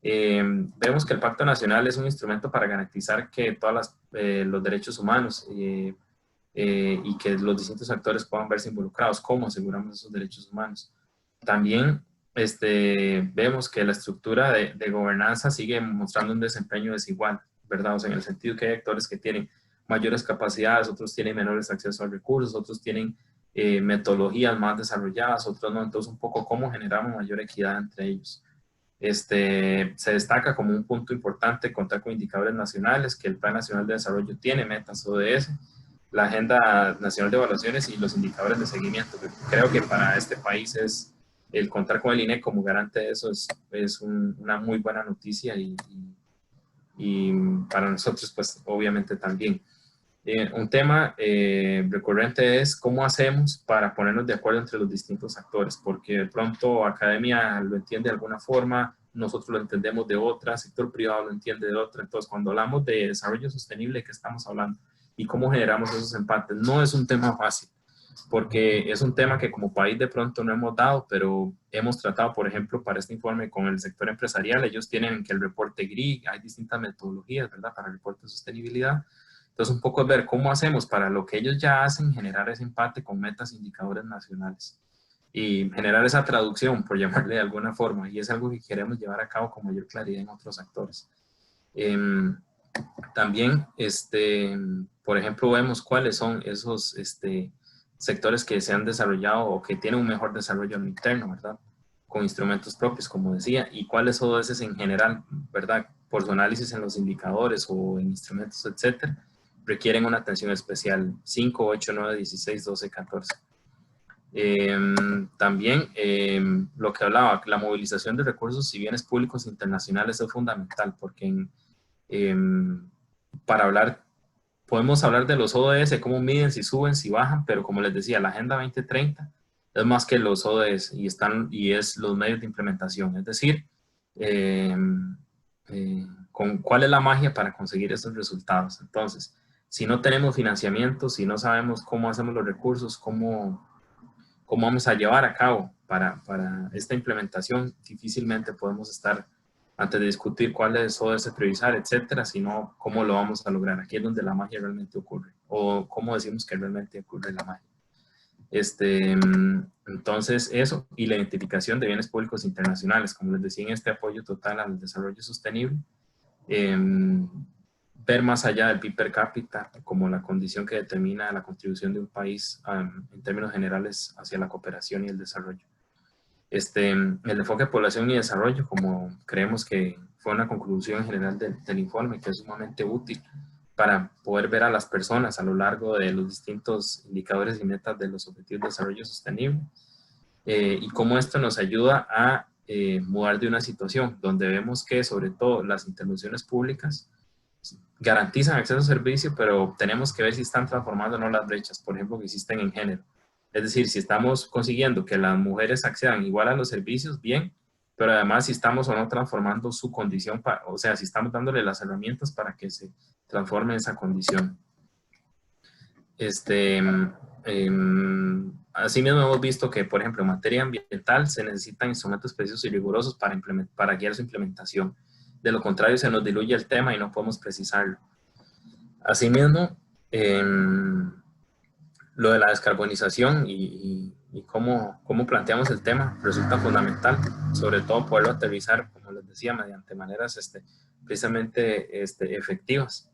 Vemos que el Pacto Nacional es un instrumento para garantizar que todos los derechos humanos y que los distintos actores puedan verse involucrados. ¿Cómo aseguramos esos derechos humanos? También vemos que la estructura de gobernanza sigue mostrando un desempeño desigual, ¿verdad? O sea, en el sentido que hay actores que tienen mayores capacidades, otros tienen menores acceso a recursos, otros tienen metodologías más desarrolladas, otros no. Entonces, un poco cómo generamos mayor equidad entre ellos. Se destaca como un punto importante contar con indicadores nacionales, que el Plan Nacional de Desarrollo tiene metas ODS, la Agenda Nacional de Evaluaciones y los indicadores de seguimiento. Creo que para este país el contar con el INEC como garante de eso es una muy buena noticia y para nosotros pues obviamente también. Un tema recurrente es cómo hacemos para ponernos de acuerdo entre los distintos actores, porque de pronto academia lo entiende de alguna forma, nosotros lo entendemos de otra, sector privado lo entiende de otra. Entonces, cuando hablamos de desarrollo sostenible, ¿qué estamos hablando? Y cómo generamos esos empates. No es un tema fácil, porque es un tema que como país de pronto no hemos dado, pero hemos tratado, por ejemplo, para este informe con el sector empresarial. Ellos tienen que el reporte GRI, hay distintas metodologías, ¿verdad?, para el reporte de sostenibilidad. Entonces, un poco es ver cómo hacemos para lo que ellos ya hacen, generar ese empate con metas, indicadores nacionales y generar esa traducción, por llamarle de alguna forma, y es algo que queremos llevar a cabo con mayor claridad en otros actores. También, por ejemplo, vemos cuáles son esos sectores que se han desarrollado o que tienen un mejor desarrollo interno, ¿verdad? Con instrumentos propios, como decía, y cuáles ODS en general, ¿verdad? Por su análisis en los indicadores o en instrumentos, etcétera, requieren una atención especial. 5, 8, 9, 16, 12, 14. También lo que hablaba, la movilización de recursos y bienes públicos internacionales es fundamental, porque para hablar, podemos hablar de los ODS, cómo miden, si suben, si bajan, pero como les decía, la Agenda 2030 es más que los ODS y es los medios de implementación, es decir, cuál es la magia para conseguir esos resultados. Entonces, si no tenemos financiamiento, si no sabemos cómo hacemos los recursos, cómo vamos a llevar a cabo para esta implementación, difícilmente podemos estar antes de discutir cuáles ODS priorizar, etcétera, sino cómo lo vamos a lograr. Aquí es donde la magia realmente ocurre, o cómo decimos que realmente ocurre la magia. Entonces, eso, y la identificación de bienes públicos internacionales, como les decía, en este apoyo total al desarrollo sostenible, ver más allá del PIB per cápita como la condición que determina la contribución de un país en términos generales hacia la cooperación y el desarrollo. El enfoque de población y desarrollo, como creemos que fue una conclusión general del informe, que es sumamente útil para poder ver a las personas a lo largo de los distintos indicadores y metas de los objetivos de desarrollo sostenible, y cómo esto nos ayuda a mudar de una situación donde vemos que sobre todo las intervenciones públicas garantizan acceso a servicio, pero tenemos que ver si están transformando o no las brechas, por ejemplo, que existen en género. Es decir, si estamos consiguiendo que las mujeres accedan igual a los servicios, bien, pero además si estamos o no transformando su condición, o sea, si estamos dándole las herramientas para que se transforme esa condición. Asimismo hemos visto que, por ejemplo, en materia ambiental se necesitan instrumentos precisos y rigurosos para guiar su implementación. De lo contrario, se nos diluye el tema y no podemos precisarlo. Asimismo, lo de la descarbonización y cómo planteamos el tema resulta fundamental, sobre todo poderlo aterrizar, como les decía, mediante maneras precisamente efectivas.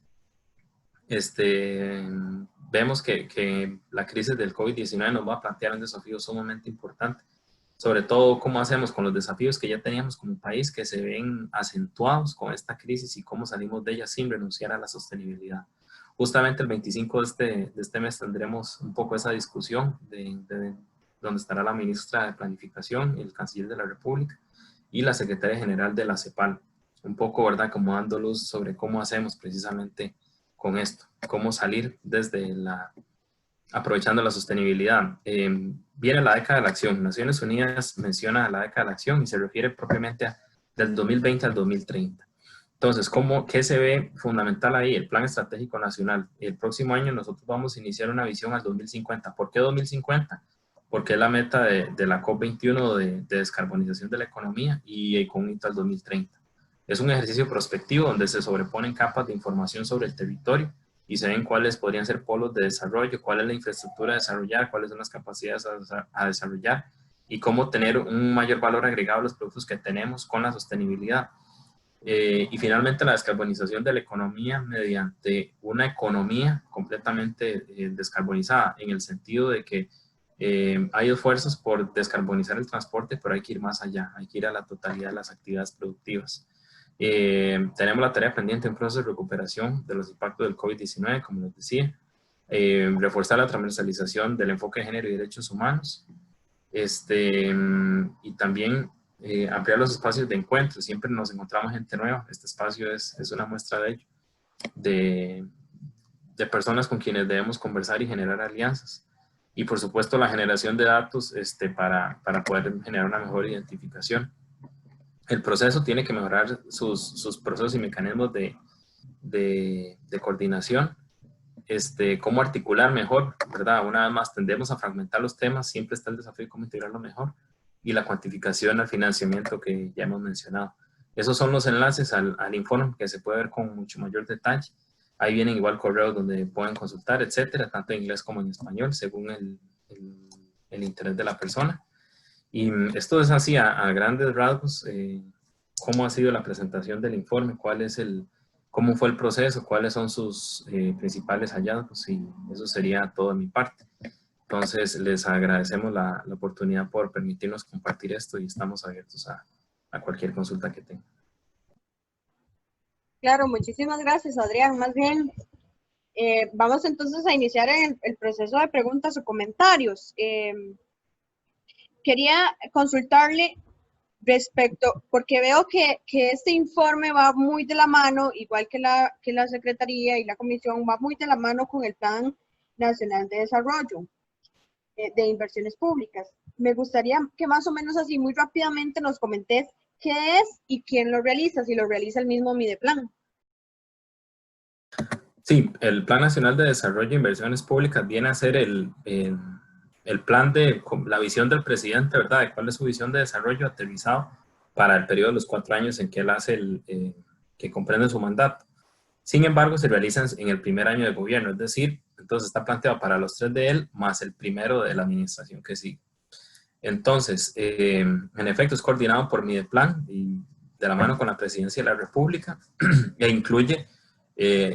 Vemos que la crisis del COVID-19 nos va a plantear un desafío sumamente importante, sobre todo cómo hacemos con los desafíos que ya teníamos como país que se ven acentuados con esta crisis y cómo salimos de ella sin renunciar a la sostenibilidad. Justamente el 25 de este mes tendremos un poco esa discusión donde estará la ministra de Planificación, el canciller de la República y la secretaria general de la CEPAL, un poco, ¿verdad?, como dando luz sobre cómo hacemos precisamente con esto, cómo salir desde aprovechando la sostenibilidad. Viene la década de la acción. Naciones Unidas menciona la década de la acción y se refiere propiamente del 2020 al 2030. Entonces, ¿qué se ve fundamental ahí? El Plan Estratégico Nacional. El próximo año nosotros vamos a iniciar una visión al 2050. ¿Por qué 2050? Porque es la meta de la COP21 de descarbonización de la economía y con un hito al 2030. Es un ejercicio prospectivo donde se sobreponen capas de información sobre el territorio y se ven cuáles podrían ser polos de desarrollo, cuál es la infraestructura a desarrollar, cuáles son las capacidades a desarrollar y cómo tener un mayor valor agregado a los productos que tenemos con la sostenibilidad. Y finalmente la descarbonización de la economía mediante una economía completamente descarbonizada, en el sentido de que hay esfuerzos por descarbonizar el transporte, pero hay que ir más allá, hay que ir a la totalidad de las actividades productivas. Tenemos la tarea pendiente en un proceso de recuperación de los impactos del COVID-19, como les decía, reforzar la transversalización del enfoque de género y derechos humanos, y también ampliar los espacios de encuentro. Siempre nos encontramos gente nueva. Este espacio es una muestra de ello, de personas con quienes debemos conversar y generar alianzas. Y por supuesto la generación de datos para poder generar una mejor identificación. El proceso tiene que mejorar sus procesos y mecanismos de coordinación. Cómo articular mejor, ¿verdad? Una vez más, tendemos a fragmentar los temas, siempre está el desafío de cómo integrarlo mejor, y la cuantificación al financiamiento que ya hemos mencionado. Esos son los enlaces al informe que se puede ver con mucho mayor detalle. Ahí vienen igual correos donde pueden consultar, etcétera, tanto en inglés como en español, según el interés de la persona. Y esto es así a grandes rasgos, cómo ha sido la presentación del informe, cuál es el cómo fue el proceso, cuáles son sus principales hallazgos, y eso sería todo de mi parte. Entonces, les agradecemos la oportunidad por permitirnos compartir esto y estamos abiertos a cualquier consulta que tengan. Claro, muchísimas gracias, Adrián. Más bien, vamos entonces a iniciar el proceso de preguntas o comentarios. Quería consultarle respecto, porque veo que este informe va muy de la mano, igual que la Secretaría y la Comisión, va muy de la mano con el Plan Nacional de Desarrollo de Inversiones Públicas. Me gustaría que más o menos así, muy rápidamente, nos comentes qué es y quién lo realiza, si lo realiza el mismo Mideplan. Sí, el Plan Nacional de Desarrollo de Inversiones Públicas viene a ser el plan de la visión del presidente, ¿verdad? De cuál es su visión de desarrollo aterrizado para el periodo de los 4 años en que él hace que comprende su mandato. Sin embargo, se realizan en el primer año de gobierno, es decir, entonces está planteado para los 3 de él más el primero de la administración que sigue. Entonces, en efecto, es coordinado por Mideplan y de la mano con la Presidencia de la República e incluye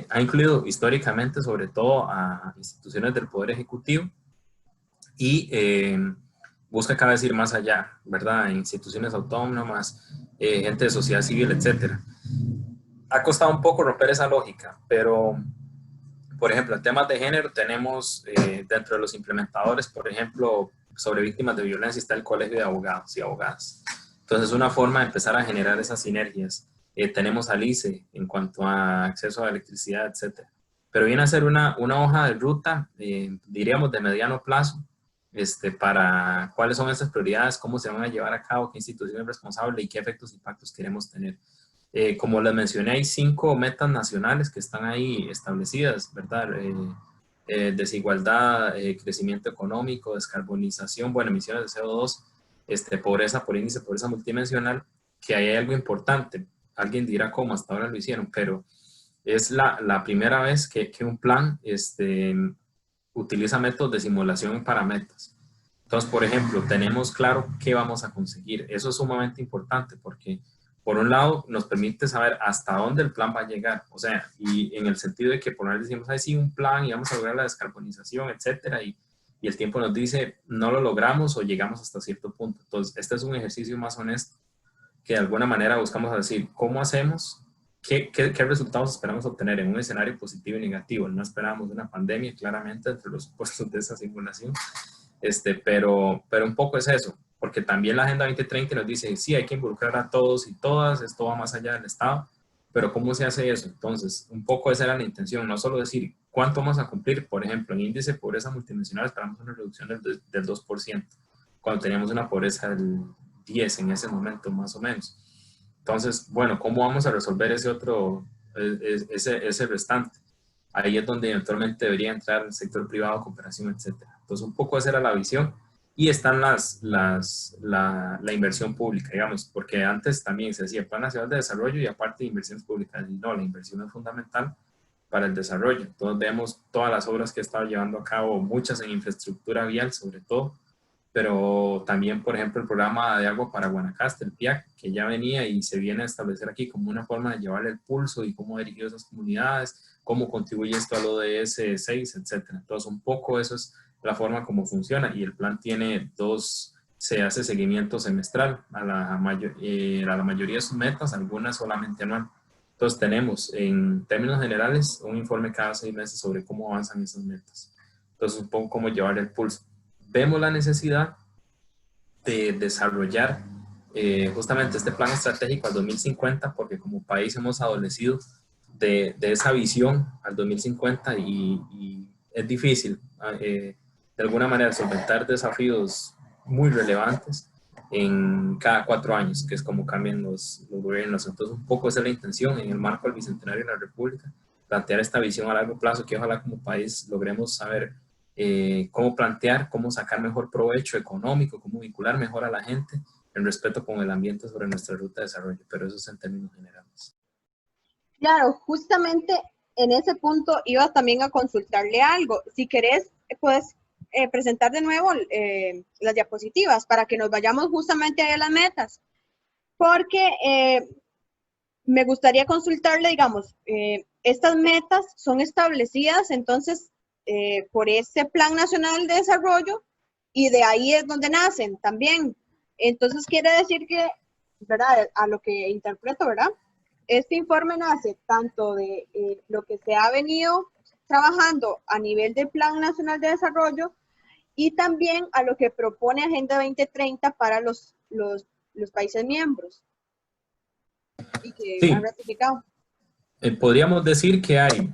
ha incluido históricamente sobre todo a instituciones del Poder Ejecutivo y busca cada vez ir más allá, ¿verdad? Instituciones autónomas, gente de sociedad civil, etcétera. Ha costado un poco romper esa lógica, pero, por ejemplo, en temas de género tenemos dentro de los implementadores, por ejemplo, sobre víctimas de violencia está el Colegio de Abogados y Abogadas. Entonces, una forma de empezar a generar esas sinergias. Tenemos al ICE en cuanto a acceso a electricidad, etcétera. Pero viene a ser una hoja de ruta, diríamos, de mediano plazo, para cuáles son esas prioridades, cómo se van a llevar a cabo, qué institución es responsable y qué efectos e impactos queremos tener. Como les mencioné, hay 5 metas nacionales que están ahí establecidas, ¿verdad? Desigualdad, crecimiento económico, descarbonización, bueno, emisiones de CO2, pobreza por índice, pobreza multidimensional, que ahí hay algo importante. Alguien dirá cómo hasta ahora lo hicieron, pero es la primera vez que un plan utiliza métodos de simulación para metas. Entonces, por ejemplo, tenemos claro qué vamos a conseguir. Eso es sumamente importante porque, por un lado, nos permite saber hasta dónde el plan va a llegar. O sea, y en el sentido de que por ahí decimos, ay, sí, un plan y vamos a lograr la descarbonización, etcétera, y el tiempo nos dice, no lo logramos o llegamos hasta cierto punto. Entonces, este es un ejercicio más honesto que de alguna manera buscamos decir, ¿cómo hacemos? ¿Qué resultados esperamos obtener en un escenario positivo y negativo? No esperamos una pandemia, claramente, entre los supuestos de esa simulación, pero un poco es eso, porque también la Agenda 2030 nos dice, sí, hay que involucrar a todos y todas, esto va más allá del Estado, pero ¿cómo se hace eso? Entonces, un poco esa era la intención, no solo decir cuánto vamos a cumplir, por ejemplo, en índice de pobreza multidimensional esperamos una reducción del 2%, cuando teníamos una pobreza del 10 en ese momento, más o menos. Entonces, bueno, ¿cómo vamos a resolver ese restante? Ahí es donde eventualmente debería entrar el sector privado, cooperación, etcétera. Entonces, un poco esa era la visión. Y están la inversión pública, digamos, porque antes también se decía Plan Nacional de Desarrollo y aparte de inversiones públicas. Y no, la inversión es fundamental para el desarrollo. Entonces, vemos todas las obras que he estado llevando a cabo, muchas en infraestructura vial, sobre todo, pero también, por ejemplo, el programa de agua para Guanacaste, el PIAC, que ya venía y se viene a establecer aquí como una forma de llevarle el pulso y cómo dirigir esas comunidades, cómo contribuye esto al ODS 6, etcétera. Entonces, un poco eso es la forma como funciona y el plan tiene se hace seguimiento semestral a la mayoría de sus metas, algunas solamente anual. Entonces, tenemos en términos generales un informe cada 6 meses sobre cómo avanzan esas metas. Entonces, un poco cómo llevar el pulso. Vemos la necesidad de desarrollar justamente este plan estratégico al 2050 porque como país hemos adolecido de esa visión al 2050 y es difícil de alguna manera solventar desafíos muy relevantes en cada 4 años, que es como cambian los gobiernos. Entonces un poco esa es la intención en el marco del Bicentenario de la República, plantear esta visión a largo plazo que ojalá como país logremos saber cómo plantear, cómo sacar mejor provecho económico, cómo vincular mejor a la gente en respeto con el ambiente sobre nuestra ruta de desarrollo, pero eso es en términos generales. Claro, justamente en ese punto iba también a consultarle algo. Si querés, puedes presentar de nuevo las diapositivas para que nos vayamos justamente a las metas, porque me gustaría consultarle, digamos, estas metas son establecidas entonces por este Plan Nacional de Desarrollo y de ahí es donde nacen también. Entonces quiere decir que, ¿verdad? A lo que interpreto, ¿verdad? Este informe nace tanto de lo que se ha venido trabajando a nivel del Plan Nacional de Desarrollo y también a lo que propone Agenda 2030 para los países miembros y que han Sí, ratificado. podríamos decir que hay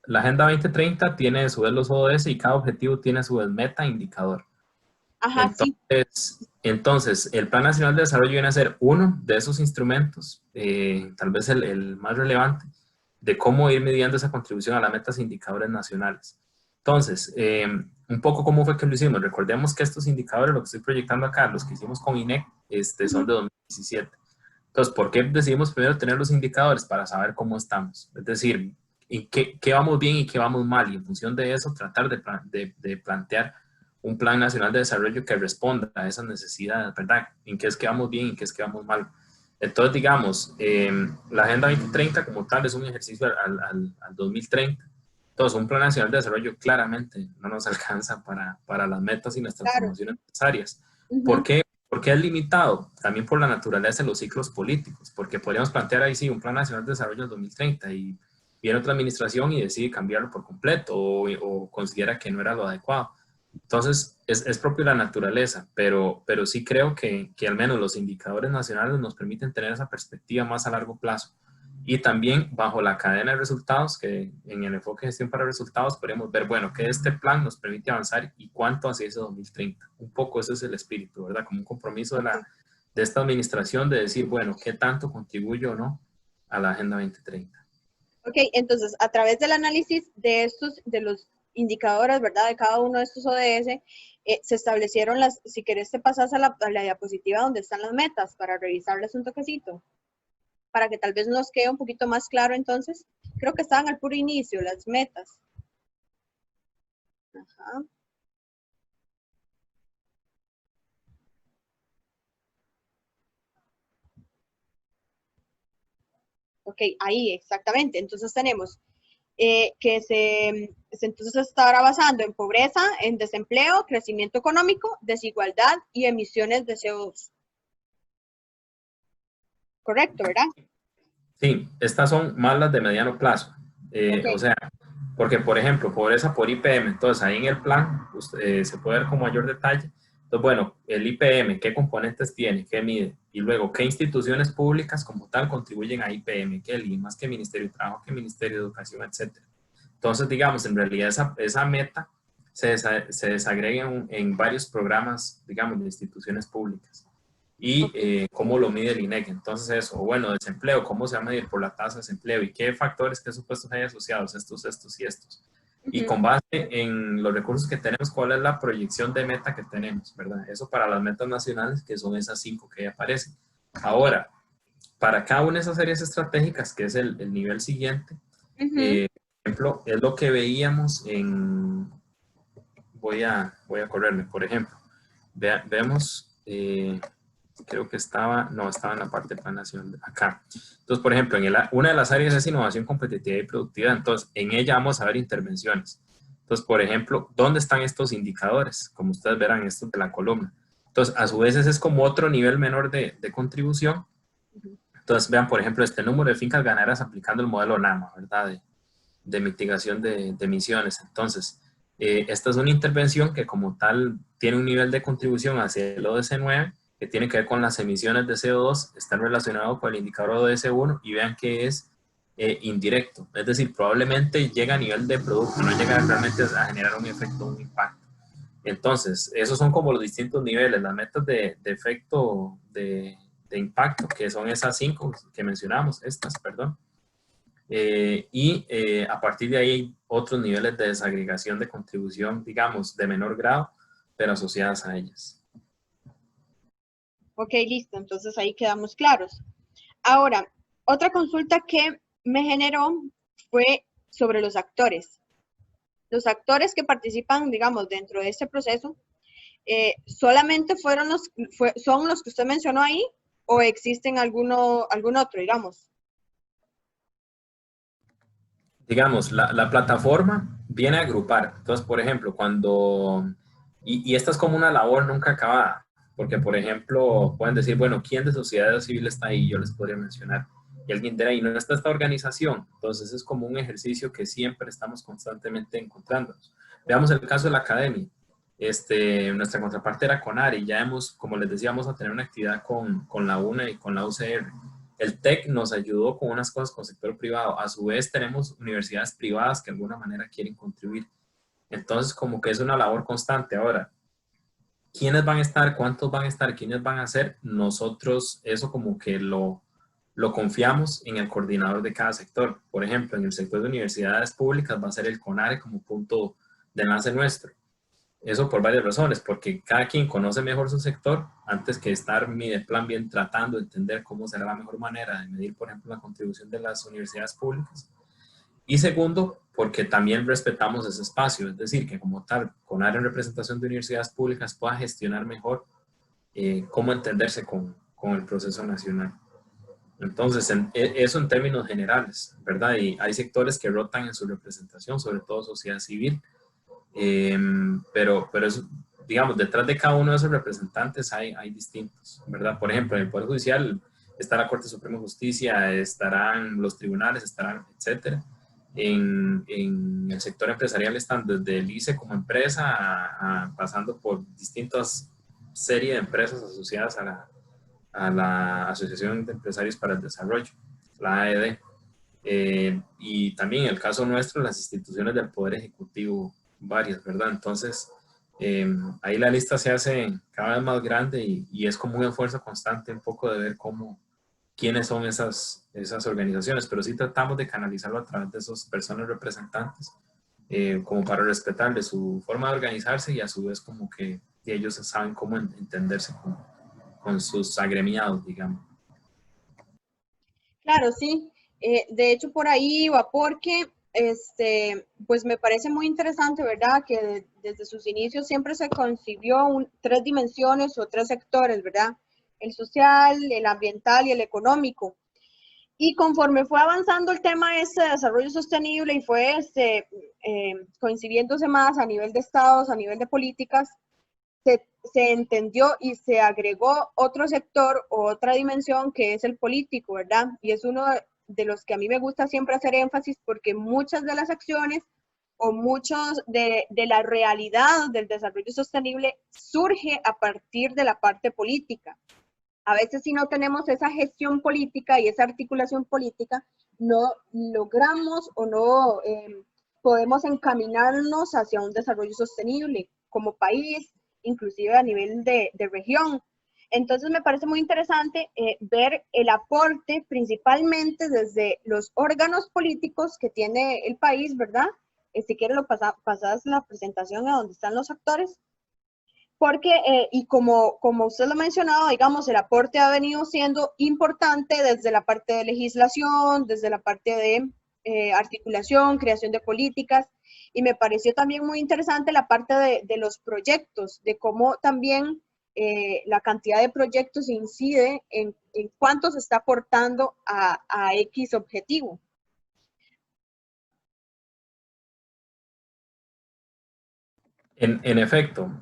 la Agenda 2030 tiene a su vez los ODS y cada objetivo tiene a su vez meta e indicador. Ajá, sí. Entonces, el Plan Nacional de Desarrollo viene a ser uno de esos instrumentos, tal vez el más relevante, de cómo ir midiendo esa contribución a las metas e indicadores nacionales. Entonces, un poco cómo fue que lo hicimos. Recordemos que estos indicadores, lo que estoy proyectando acá, los que hicimos con INEC, son de 2017. Entonces, ¿por qué decidimos primero tener los indicadores? Para saber cómo estamos. Es decir, en qué vamos bien y qué vamos mal. Y en función de eso, tratar de plantear un plan nacional de desarrollo que responda a esas necesidades, ¿verdad? En qué es que vamos bien y qué es que vamos mal. Entonces, digamos, la Agenda 2030 como tal es un ejercicio al 2030. Entonces, un plan nacional de desarrollo claramente no nos alcanza para las metas y las Claro. transformaciones necesarias. ¿Por qué? Porque es limitado, también por la naturaleza de los ciclos políticos, porque podríamos plantear ahí sí un plan nacional de desarrollo en 2030 y viene otra administración y decide cambiarlo por completo o considera que no era lo adecuado. Entonces, es propio de la naturaleza, pero sí creo que al menos los indicadores nacionales nos permiten tener esa perspectiva más a largo plazo. Y también bajo la cadena de resultados, que en el enfoque de gestión para resultados podríamos ver, bueno, que este plan nos permite avanzar y cuánto hacia ese 2030. Un poco ese es el espíritu, ¿verdad? Como un compromiso de esta administración de decir, bueno, qué tanto contribuyo o no a la Agenda 2030. Ok, entonces a través del análisis de de los indicadores, ¿verdad? De cada uno de estos ODS, se establecieron si querés te pasas a la diapositiva donde están las metas para revisarles un toquecito, para que tal vez nos quede un poquito más claro entonces. Creo que estaban al puro inicio, las metas. Ajá. Ok, ahí exactamente. Entonces tenemos que entonces se estará basando en pobreza, en desempleo, crecimiento económico, desigualdad y emisiones de CO2. Correcto, ¿verdad? Sí, estas son más las de mediano plazo. Ok. O sea, porque por ejemplo, pobreza por IPM, entonces ahí en el plan se puede ver con mayor detalle. Entonces, bueno, el IPM, ¿qué componentes tiene? ¿Qué mide? Y luego, ¿qué instituciones públicas como tal contribuyen a IPM? ¿Qué el más que Ministerio de Trabajo, que Ministerio de Educación, etcétera? Entonces, digamos, en realidad esa meta se desagrega en varios programas, digamos, de instituciones públicas. Y cómo lo mide el INEC. Entonces eso, bueno, desempleo, cómo se va a medir por la tasa de desempleo y qué factores, qué supuestos hay asociados, estos y estos. Y con base en los recursos que tenemos, cuál es la proyección de meta que tenemos, ¿verdad? Eso para las metas nacionales, que son esas 5 que aparecen. Ahora, para cada una de esas áreas estratégicas, que es el nivel siguiente, por ejemplo, es lo que veíamos voy a correrme, por ejemplo, vemos, creo que estaba en la parte de plan nacional, acá. Entonces, por ejemplo, una de las áreas es innovación, competitividad y productividad. Entonces, en ella vamos a ver intervenciones. Entonces, por ejemplo, ¿dónde están estos indicadores? Como ustedes verán, estos de la columna. Entonces, a su vez, ese es como otro nivel menor de contribución. Entonces, vean, por ejemplo, este número de fincas ganaderas aplicando el modelo NAMA, ¿verdad? De mitigación de emisiones. Entonces, esta es una intervención que como tal tiene un nivel de contribución hacia el ODS 9 que tiene que ver con las emisiones de CO2, están relacionados con el indicador ODS 1 y vean que es indirecto, es decir, probablemente llega a nivel de producto, no llega realmente a generar un efecto, un impacto. Entonces, esos son como los distintos niveles, las metas de efecto de impacto, que son esas 5 que mencionamos, perdón. A partir de ahí hay otros niveles de desagregación de contribución, digamos, de menor grado, pero asociadas a ellas. Ok, listo. Entonces ahí quedamos claros. Ahora, otra consulta que me generó fue sobre los actores. Los actores que participan, digamos, dentro de este proceso, ¿solamente son los que usted mencionó ahí o existen algún otro, digamos? Digamos, la plataforma viene a agrupar. Entonces, por ejemplo, y esta es como una labor nunca acabada, porque, por ejemplo, pueden decir, bueno, ¿quién de sociedad civil está ahí? Yo les podría mencionar. Y alguien dirá, ¿y no está esta organización? Entonces, es como un ejercicio que siempre estamos constantemente encontrándonos. Veamos el caso de la academia. Nuestra contraparte era CONARE, y ya hemos, como les decía, vamos a tener una actividad con la UNA y con la UCR. El TEC nos ayudó con unas cosas con el sector privado. A su vez, tenemos universidades privadas que de alguna manera quieren contribuir. Entonces, como que es una labor constante. Ahora, ¿quiénes van a estar? ¿Cuántos van a estar? ¿Quiénes van a ser? Nosotros eso como que lo confiamos en el coordinador de cada sector. Por ejemplo, en el sector de universidades públicas va a ser el CONARE como punto de enlace nuestro. Eso por varias razones, porque cada quien conoce mejor su sector antes que estar plan bien tratando de entender cómo será la mejor manera de medir, por ejemplo, la contribución de las universidades públicas. Y segundo, porque también respetamos ese espacio, es decir, que como tal, con área en representación de universidades públicas pueda gestionar mejor cómo entenderse con el proceso nacional. Entonces, eso en términos generales, ¿verdad? Y hay sectores que rotan en su representación, sobre todo sociedad civil, pero es, digamos, detrás de cada uno de esos representantes hay distintos, ¿verdad? Por ejemplo, en el Poder Judicial está la Corte Suprema de Justicia, estarán los tribunales, estarán, etcétera. En el sector empresarial están desde el ICE como empresa, pasando por distintas series de empresas asociadas a la Asociación de Empresarios para el Desarrollo, la AED. Y también en el caso nuestro, las instituciones del Poder Ejecutivo, varias, ¿verdad? Entonces, ahí la lista se hace cada vez más grande y es como un esfuerzo constante un poco de ver quiénes son esas organizaciones, pero sí tratamos de canalizarlo a través de esas personas representantes, como para respetarle su forma de organizarse y a su vez como que ellos saben cómo entenderse con sus agremiados, digamos. Claro, sí. De hecho, por ahí va porque, pues me parece muy interesante, ¿verdad? Que desde sus inicios siempre se concibió tres dimensiones o tres sectores, ¿verdad? El social, el ambiental y el económico. Y conforme fue avanzando el tema de desarrollo sostenible y fue coincidiéndose más a nivel de estados, a nivel de políticas, se entendió y se agregó otro sector o otra dimensión que es el político, ¿verdad? Y es uno de los que a mí me gusta siempre hacer énfasis porque muchas de las acciones o muchos de la realidad del desarrollo sostenible surge a partir de la parte política. A veces si no tenemos esa gestión política y esa articulación política, no logramos o no podemos encaminarnos hacia un desarrollo sostenible como país, inclusive a nivel de región. Entonces me parece muy interesante ver el aporte principalmente desde los órganos políticos que tiene el país, ¿verdad? Si quieres lo pasas la presentación a donde están los actores. Porque, y como usted lo ha mencionado, digamos, el aporte ha venido siendo importante desde la parte de legislación, desde la parte de articulación, creación de políticas, y me pareció también muy interesante la parte de los proyectos, de cómo también la cantidad de proyectos incide en cuánto se está aportando a X objetivo. En efecto,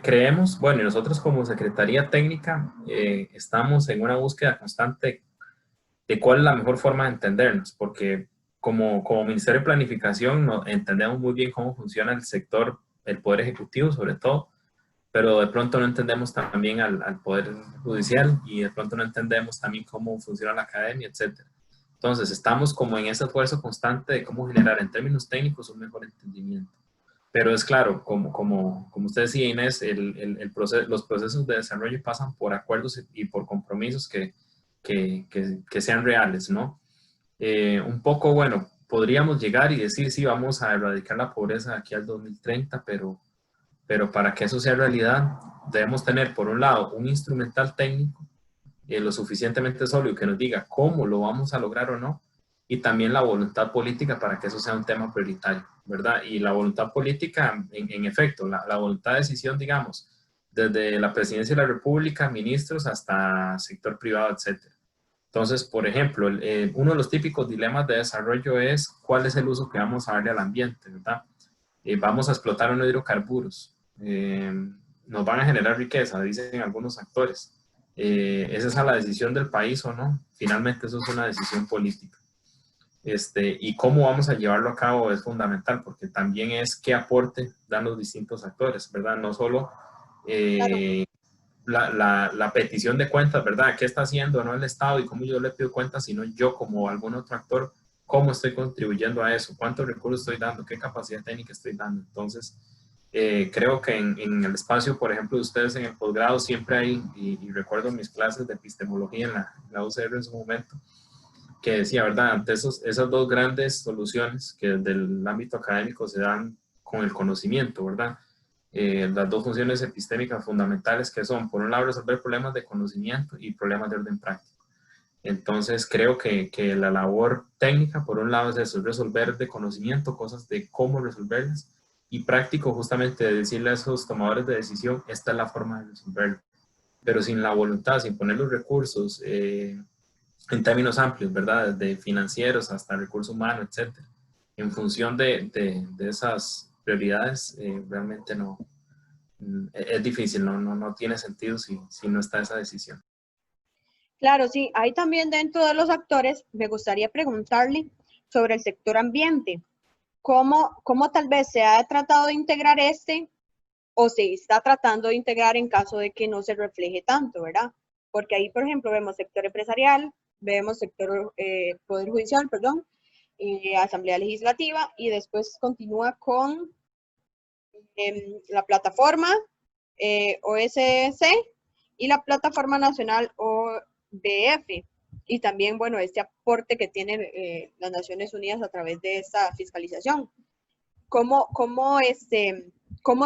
creemos, bueno, y nosotros como Secretaría Técnica estamos en una búsqueda constante de cuál es la mejor forma de entendernos, porque como Ministerio de Planificación entendemos muy bien cómo funciona el sector, el Poder Ejecutivo sobre todo, pero de pronto no entendemos también al Poder Judicial y de pronto no entendemos también cómo funciona la academia, etc. Entonces, estamos como en ese esfuerzo constante de cómo generar en términos técnicos un mejor entendimiento. Pero es claro, como usted decía, Inés, los procesos de desarrollo pasan por acuerdos y por compromisos que sean reales, ¿no? Un poco, bueno, podríamos llegar y decir, sí, vamos a erradicar la pobreza aquí al 2030, pero para que eso sea realidad, debemos tener, por un lado, un instrumental técnico lo suficientemente sólido que nos diga cómo lo vamos a lograr o no, y también la voluntad política para que eso sea un tema prioritario, ¿verdad? Y la voluntad política, en efecto, la voluntad de decisión, digamos, desde la Presidencia de la República, ministros, hasta sector privado, etcétera. Entonces, por ejemplo, uno de los típicos dilemas de desarrollo es cuál es el uso que vamos a darle al ambiente, ¿verdad? Vamos a explotar unos hidrocarburos, nos van a generar riqueza, dicen algunos actores. ¿Es esa la decisión del país o no? Finalmente eso es una decisión política. Y cómo vamos a llevarlo a cabo es fundamental, porque también es qué aporte dan los distintos actores, ¿verdad? No solo Claro. la petición de cuentas, ¿verdad? ¿Qué está haciendo no el Estado y cómo yo le pido cuentas, sino yo como algún otro actor, cómo estoy contribuyendo a eso, cuántos recursos estoy dando, qué capacidad técnica estoy dando? Entonces, creo que en el espacio, por ejemplo, de ustedes en el posgrado siempre hay, y recuerdo mis clases de epistemología en la UCR en su momento, que decía, ¿verdad? Ante esas dos grandes soluciones que desde el ámbito académico se dan con el conocimiento, ¿verdad? Las dos funciones epistémicas fundamentales que son, por un lado, resolver problemas de conocimiento y problemas de orden práctico. Entonces, creo que la labor técnica, por un lado, es eso, resolver de conocimiento, cosas de cómo resolverlas, y práctico, justamente, de decirle a esos tomadores de decisión, esta es la forma de resolverlo. Pero sin la voluntad, sin poner los recursos, en términos amplios, ¿verdad? Desde financieros hasta recursos humanos, etcétera. En función de esas prioridades, realmente no, es difícil, no tiene sentido si no está esa decisión. Claro, sí. Ahí también dentro de los actores me gustaría preguntarle sobre el sector ambiente. ¿Cómo tal vez se ha tratado de integrar o se está tratando de integrar en caso de que no se refleje tanto, ¿verdad? Porque ahí, por ejemplo, vemos sector empresarial, vemos sector Poder Judicial, perdón, Asamblea Legislativa, y después continúa con la plataforma OSC y la plataforma nacional OBF. Y también, bueno, este aporte que tienen las Naciones Unidas a través de esta fiscalización. ¿Cómo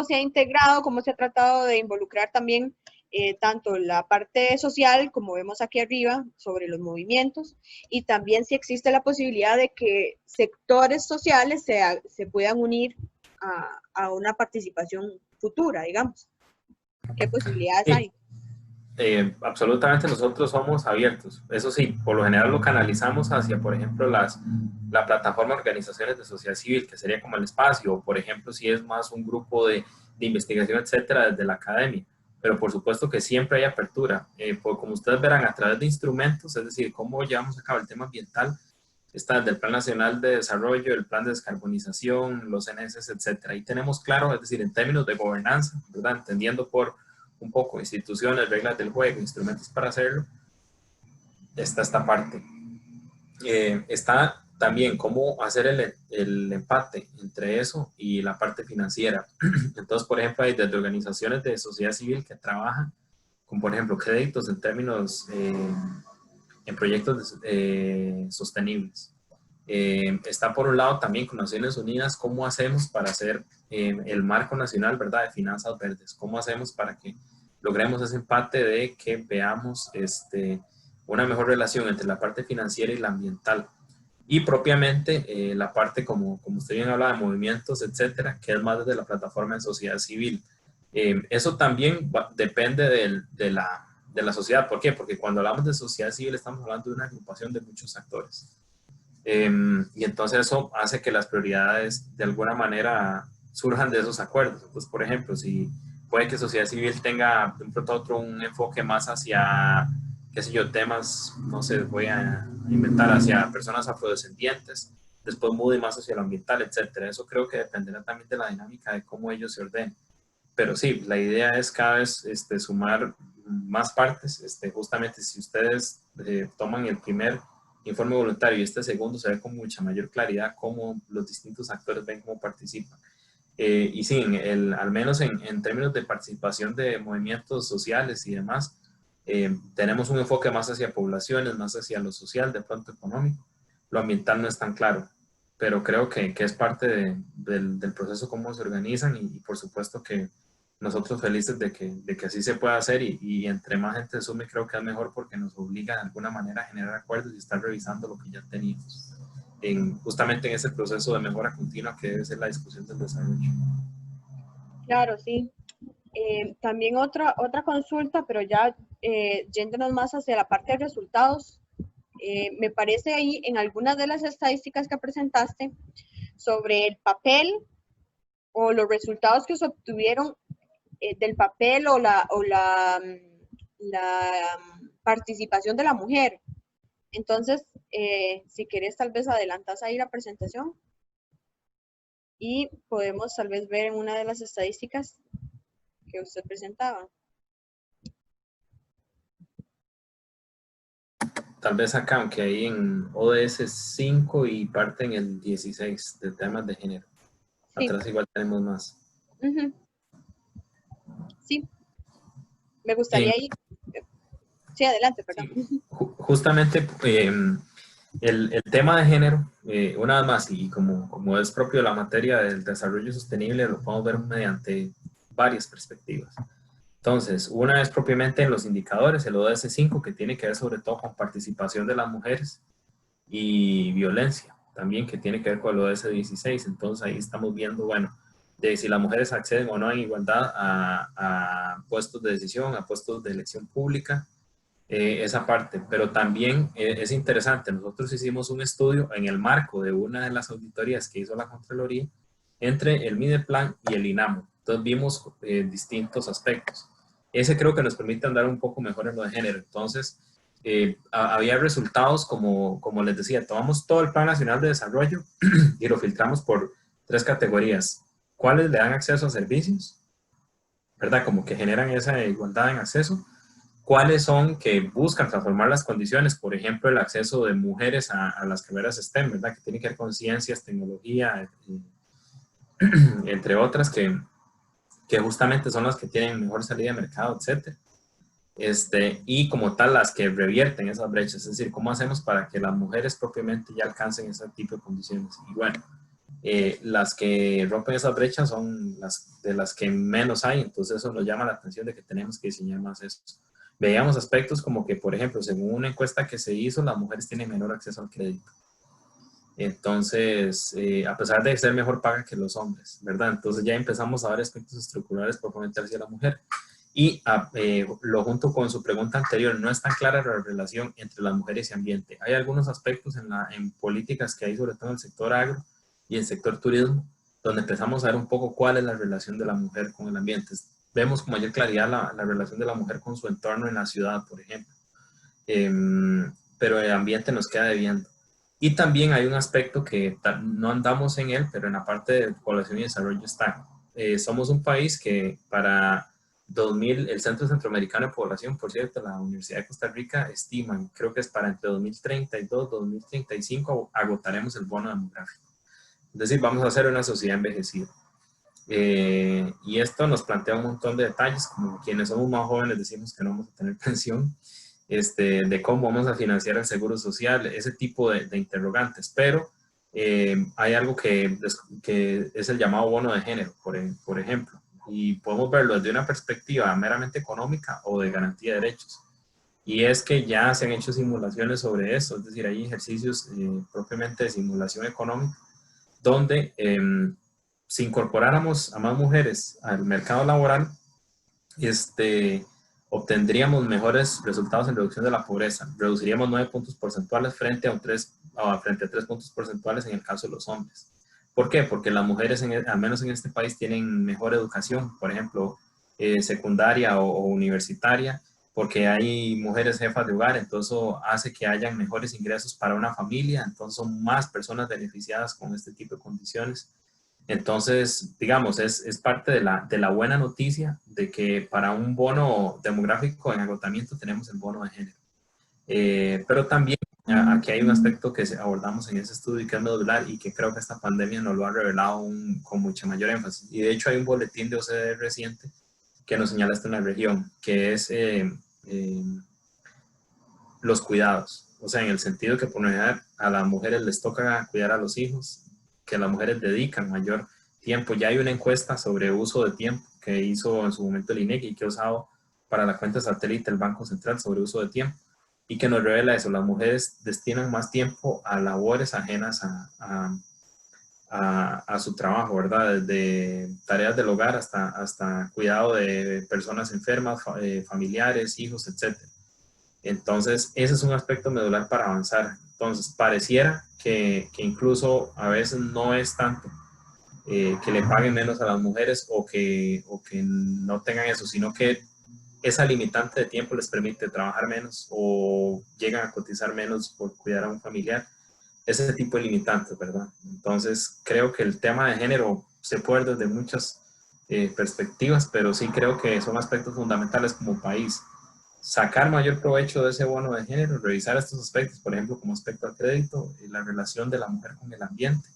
se ha integrado, cómo se ha tratado de involucrar también tanto la parte social, como vemos aquí arriba, sobre los movimientos, y también si existe la posibilidad de que sectores sociales se puedan unir a una participación futura, digamos? ¿Qué posibilidades Sí, hay? absolutamente nosotros somos abiertos. Eso sí, por lo general lo canalizamos hacia, por ejemplo, la plataforma de organizaciones de sociedad civil, que sería como el espacio, o por ejemplo, si es más un grupo de investigación, etcétera, desde la academia. Pero por supuesto que siempre hay apertura. Como ustedes verán, a través de instrumentos, es decir, cómo llevamos a cabo el tema ambiental, está desde el Plan Nacional de Desarrollo, el Plan de Descarbonización, los NS, etcétera. Ahí tenemos claro, es decir, en términos de gobernanza, ¿verdad? Entendiendo por un poco instituciones, reglas del juego, instrumentos para hacerlo, está esta parte. Está también cómo hacer el empate entre eso y la parte financiera. Entonces, por ejemplo, hay desde organizaciones de sociedad civil que trabajan con, por ejemplo, créditos en términos, en proyectos sostenibles. Está por un lado también con Naciones Unidas, cómo hacemos para hacer el marco nacional, ¿verdad?, de finanzas verdes, cómo hacemos para que logremos ese empate de que veamos una mejor relación entre la parte financiera y la ambiental. Y propiamente la parte, como usted bien hablaba, de movimientos, etcétera, que es más desde la plataforma de sociedad civil. Eso también depende de la sociedad. ¿Por qué? Porque cuando hablamos de sociedad civil estamos hablando de una agrupación de muchos actores. Y entonces eso hace que las prioridades de alguna manera surjan de esos acuerdos. Entonces, por ejemplo, si puede que sociedad civil tenga de un pronto a otro un enfoque más hacia, qué sé yo, temas, no sé, voy a inventar, hacia personas afrodescendientes, después mude más hacia lo ambiental, etcétera. Eso creo que dependerá también de la dinámica de cómo ellos se ordenen. Pero sí, la idea es cada vez sumar más partes. Justamente si ustedes toman el primer informe voluntario y este segundo, se ve con mucha mayor claridad cómo los distintos actores ven cómo participan. Y sí, al menos en términos de participación de movimientos sociales y demás, tenemos un enfoque más hacia poblaciones, más hacia lo social, de pronto económico. Lo ambiental no es tan claro, pero creo que es parte del proceso cómo se organizan y por supuesto que nosotros felices de que así se pueda hacer y entre más gente se sume creo que es mejor porque nos obliga de alguna manera a generar acuerdos y estar revisando lo que ya teníamos justamente en ese proceso de mejora continua que debe ser la discusión del desarrollo. Claro, sí. También otra consulta, pero ya yéndonos más hacia la parte de resultados, me parece ahí en algunas de las estadísticas que presentaste sobre el papel o los resultados que se obtuvieron del papel o la participación de la mujer. Entonces, si querés, tal vez adelantas ahí la presentación y podemos tal vez ver en una de las estadísticas que usted presentaba. Tal vez acá, aunque ahí en ODS 5 y parte en el 16 de temas de género. Sí. Atrás igual tenemos más. Sí, me gustaría ir. Sí, adelante, perdón. Sí, justamente el tema de género, una vez más, y como es propio de la materia del desarrollo sostenible, lo podemos ver mediante varias perspectivas. Entonces, una es propiamente en los indicadores, el ODS 5, que tiene que ver sobre todo con participación de las mujeres y violencia, también que tiene que ver con el ODS 16. Entonces, ahí estamos viendo, bueno, de si las mujeres acceden o no en igualdad a puestos de decisión, a puestos de elección pública, esa parte. Pero también es interesante, nosotros hicimos un estudio en el marco de una de las auditorías que hizo la Contraloría entre el Mideplan y el INAMO. Entonces vimos distintos aspectos. Ese creo que nos permite andar un poco mejor en lo de género. Entonces, había resultados como les decía, tomamos todo el Plan Nacional de Desarrollo y lo filtramos por 3 categorías. ¿Cuáles le dan acceso a servicios? ¿Verdad? Como que generan esa igualdad en acceso. ¿Cuáles son que buscan transformar las condiciones? Por ejemplo, el acceso de mujeres a las carreras STEM, ¿verdad? Que tiene que ver con ciencias, tecnología, entre otras, que justamente son las que tienen mejor salida de mercado, etc. Y como tal, las que revierten esas brechas. Es decir, ¿cómo hacemos para que las mujeres propiamente ya alcancen ese tipo de condiciones? Y bueno, las que rompen esas brechas son las que menos hay. Entonces eso nos llama la atención de que tenemos que diseñar más eso. Veíamos aspectos como que, por ejemplo, según una encuesta que se hizo, las mujeres tienen menor acceso al crédito. Entonces, a pesar de ser mejor paga que los hombres, ¿verdad? Entonces ya empezamos a ver aspectos estructurales propiamente hacia la mujer. Y lo junto con su pregunta anterior, no es tan clara la relación entre las mujeres y ambiente. Hay algunos aspectos en políticas que hay, sobre todo en el sector agro y el sector turismo, donde empezamos a ver un poco cuál es la relación de la mujer con el ambiente. Vemos con mayor claridad la relación de la mujer con su entorno en la ciudad, por ejemplo. Pero el ambiente nos queda debiendo. Y también hay un aspecto que no andamos en él, pero en la parte de población y desarrollo está. Somos un país que para 2000, el Centro Centroamericano de Población, por cierto, la Universidad de Costa Rica, estiman, creo que es para entre 2032 y 2035, agotaremos el bono demográfico. Es decir, vamos a ser una sociedad envejecida. Y esto nos plantea un montón de detalles, como quienes somos más jóvenes decimos que no vamos a tener pensión, de cómo vamos a financiar el seguro social, ese tipo de interrogantes. Pero hay algo que es el llamado bono de género, por ejemplo, y podemos verlo desde una perspectiva meramente económica o de garantía de derechos. Y es que ya se han hecho simulaciones sobre eso, es decir, hay ejercicios propiamente de simulación económica, donde si incorporáramos a más mujeres al mercado laboral, obtendríamos mejores resultados en reducción de la pobreza. Reduciríamos 9 puntos porcentuales frente a 3 puntos porcentuales en el caso de los hombres. ¿Por qué? Porque las mujeres, al menos en este país, tienen mejor educación, por ejemplo, secundaria o universitaria, porque hay mujeres jefas de hogar, entonces eso hace que hayan mejores ingresos para una familia, entonces son más personas beneficiadas con este tipo de condiciones. Entonces, digamos, es parte de la buena noticia de que para un bono demográfico en agotamiento tenemos el bono de género. Pero también aquí hay un aspecto que abordamos en ese estudio y que es medular y que creo que esta pandemia nos lo ha revelado con mucha mayor énfasis. Y de hecho hay un boletín de OCDE reciente que nos señala esto en la región, que es los cuidados. O sea, en el sentido que por lo general a las mujeres les toca cuidar a los hijos, que las mujeres dedican mayor tiempo. Ya hay una encuesta sobre uso de tiempo que hizo en su momento el INEGI y que ha usado para la cuenta satélite el Banco Central sobre uso de tiempo y que nos revela eso, las mujeres destinan más tiempo a labores ajenas a su trabajo, ¿verdad? Desde tareas del hogar hasta cuidado de personas enfermas, familiares, hijos, etc. Entonces, ese es un aspecto medular para avanzar. Entonces, pareciera que incluso a veces no es tanto que le paguen menos a las mujeres o que no tengan eso, sino que esa limitante de tiempo les permite trabajar menos o llegan a cotizar menos por cuidar a un familiar. Ese tipo de limitantes, ¿verdad? Entonces, creo que el tema de género se puede ver desde muchas perspectivas, pero sí creo que son aspectos fundamentales como país. Sacar mayor provecho de ese bono de género, revisar estos aspectos, por ejemplo, como aspecto al crédito, la relación de la mujer con el ambiente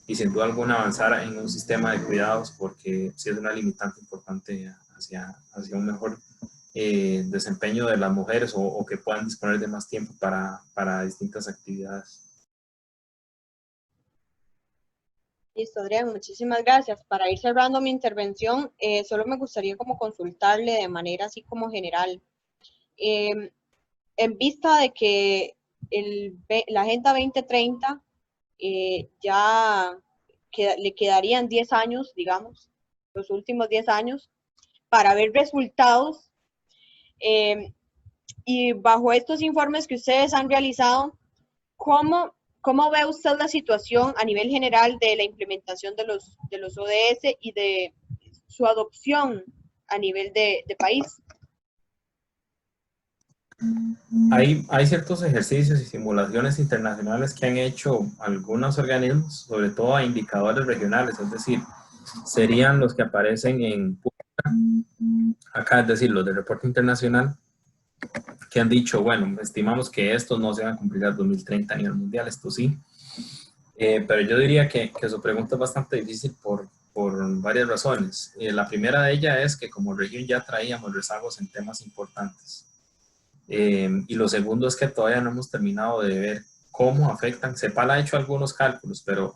y sin duda alguna avanzar en un sistema de cuidados porque sí es una limitante importante hacia un mejor desempeño de las mujeres o que puedan disponer de más tiempo para distintas actividades. Listo, Adrián, muchísimas gracias. Para ir cerrando mi intervención, solo me gustaría como consultarle de manera así como general. Eh, en vista de que la Agenda 2030 ya le quedarían 10 años, digamos, los últimos 10 años, para ver resultados. Y bajo estos informes que ustedes han realizado, ¿cómo ve usted la situación a nivel general de la implementación de los ODS y de su adopción a nivel de país? Hay ciertos ejercicios y simulaciones internacionales que han hecho algunos organismos, sobre todo a indicadores regionales, es decir, serían los que aparecen en acá, es decir, los del reporte internacional, que han dicho, bueno, estimamos que estos no se van a cumplir al 2030 a nivel mundial, esto sí. Pero yo diría que su pregunta es bastante difícil por varias razones. La primera de ellas es que como región ya traíamos rezagos en temas importantes. Y lo segundo es que todavía no hemos terminado de ver cómo afectan. CEPAL ha hecho algunos cálculos, pero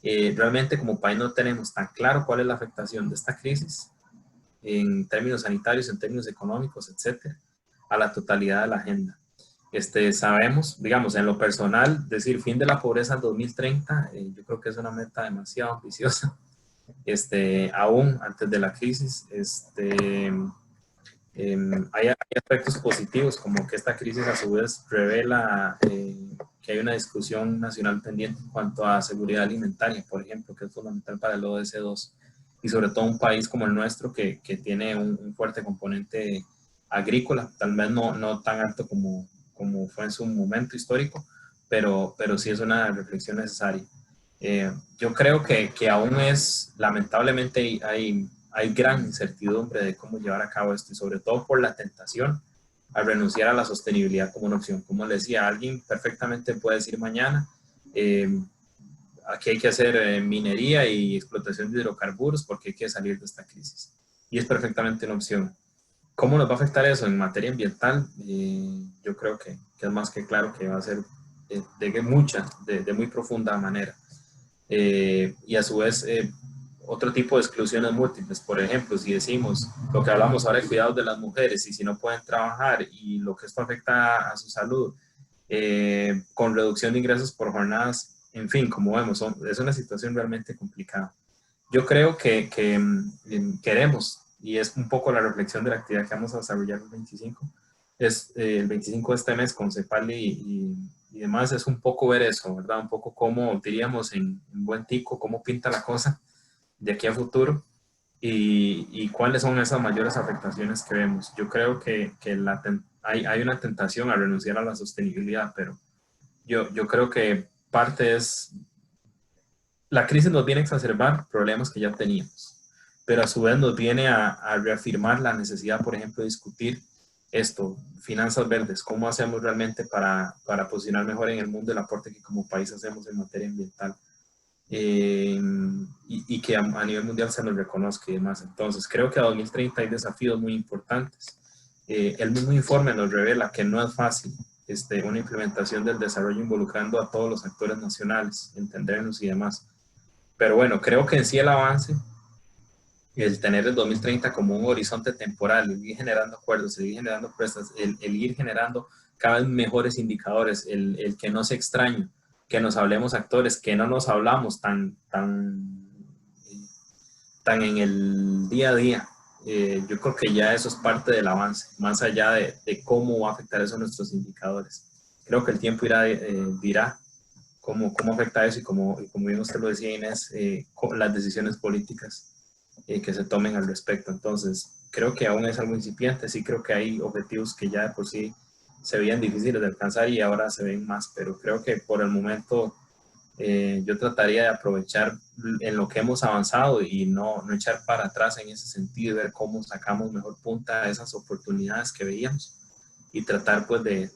realmente como país no tenemos tan claro cuál es la afectación de esta crisis en términos sanitarios, en términos económicos, etcétera, a la totalidad de la agenda. Sabemos, digamos, en lo personal, decir fin de la pobreza al 2030, yo creo que es una meta demasiado ambiciosa, aún antes de la crisis. Hay aspectos positivos, como que esta crisis a su vez revela que hay una discusión nacional pendiente en cuanto a seguridad alimentaria, por ejemplo, que es fundamental para el ODS 2, y sobre todo un país como el nuestro que tiene un fuerte componente agrícola, tal vez no tan alto como fue en su momento histórico, pero sí es una reflexión necesaria. Yo creo que aún lamentablemente hay gran incertidumbre de cómo llevar a cabo esto y sobre todo por la tentación a renunciar a la sostenibilidad como una opción. Como le decía, alguien perfectamente puede decir mañana, aquí hay que hacer minería y explotación de hidrocarburos porque hay que salir de esta crisis. Y es perfectamente una opción. ¿Cómo nos va a afectar eso en materia ambiental? Yo creo que es más que claro que va a ser de muy profunda manera. Y a su vez otro tipo de exclusiones múltiples. Por ejemplo, si decimos lo que hablamos ahora de cuidados de las mujeres y si no pueden trabajar y lo que esto afecta a su salud, con reducción de ingresos por jornadas, en fin, como vemos, es una situación realmente complicada. Yo creo que queremos, y es un poco la reflexión de la actividad que vamos a desarrollar el 25, es el 25 de este mes con CEPAL y demás, es un poco ver eso, ¿verdad? Un poco cómo diríamos en buen tico, cómo pinta la cosa de aquí a futuro y cuáles son esas mayores afectaciones que vemos. Yo creo que hay una tentación a renunciar a la sostenibilidad, pero yo creo que parte es, la crisis nos viene a exacerbar problemas que ya teníamos, pero a su vez nos viene a reafirmar la necesidad, por ejemplo, de discutir esto, finanzas verdes, cómo hacemos realmente para posicionar mejor en el mundo el aporte que como país hacemos en materia ambiental. Y que a nivel mundial se nos reconozca y demás. Entonces, creo que a 2030 hay desafíos muy importantes. El mismo informe nos revela que no es fácil una implementación del desarrollo involucrando a todos los actores nacionales, entendernos y demás. Pero bueno, creo que en sí el avance, el tener el 2030 como un horizonte temporal, el ir generando acuerdos, el ir generando propuestas, el ir generando cada vez mejores indicadores, el que no se extrañe que nos hablemos actores, que no nos hablamos tan en el día a día. Yo creo que ya eso es parte del avance, más allá de cómo va a afectar eso a nuestros indicadores. Creo que el tiempo dirá cómo afecta eso y como bien usted lo decía, Inés, las decisiones políticas que se tomen al respecto. Entonces, creo que aún es algo incipiente, sí creo que hay objetivos que ya de por sí se veían difíciles de alcanzar y ahora se ven más, pero creo que por el momento yo trataría de aprovechar en lo que hemos avanzado y no echar para atrás en ese sentido y ver cómo sacamos mejor punta a esas oportunidades que veíamos y tratar pues de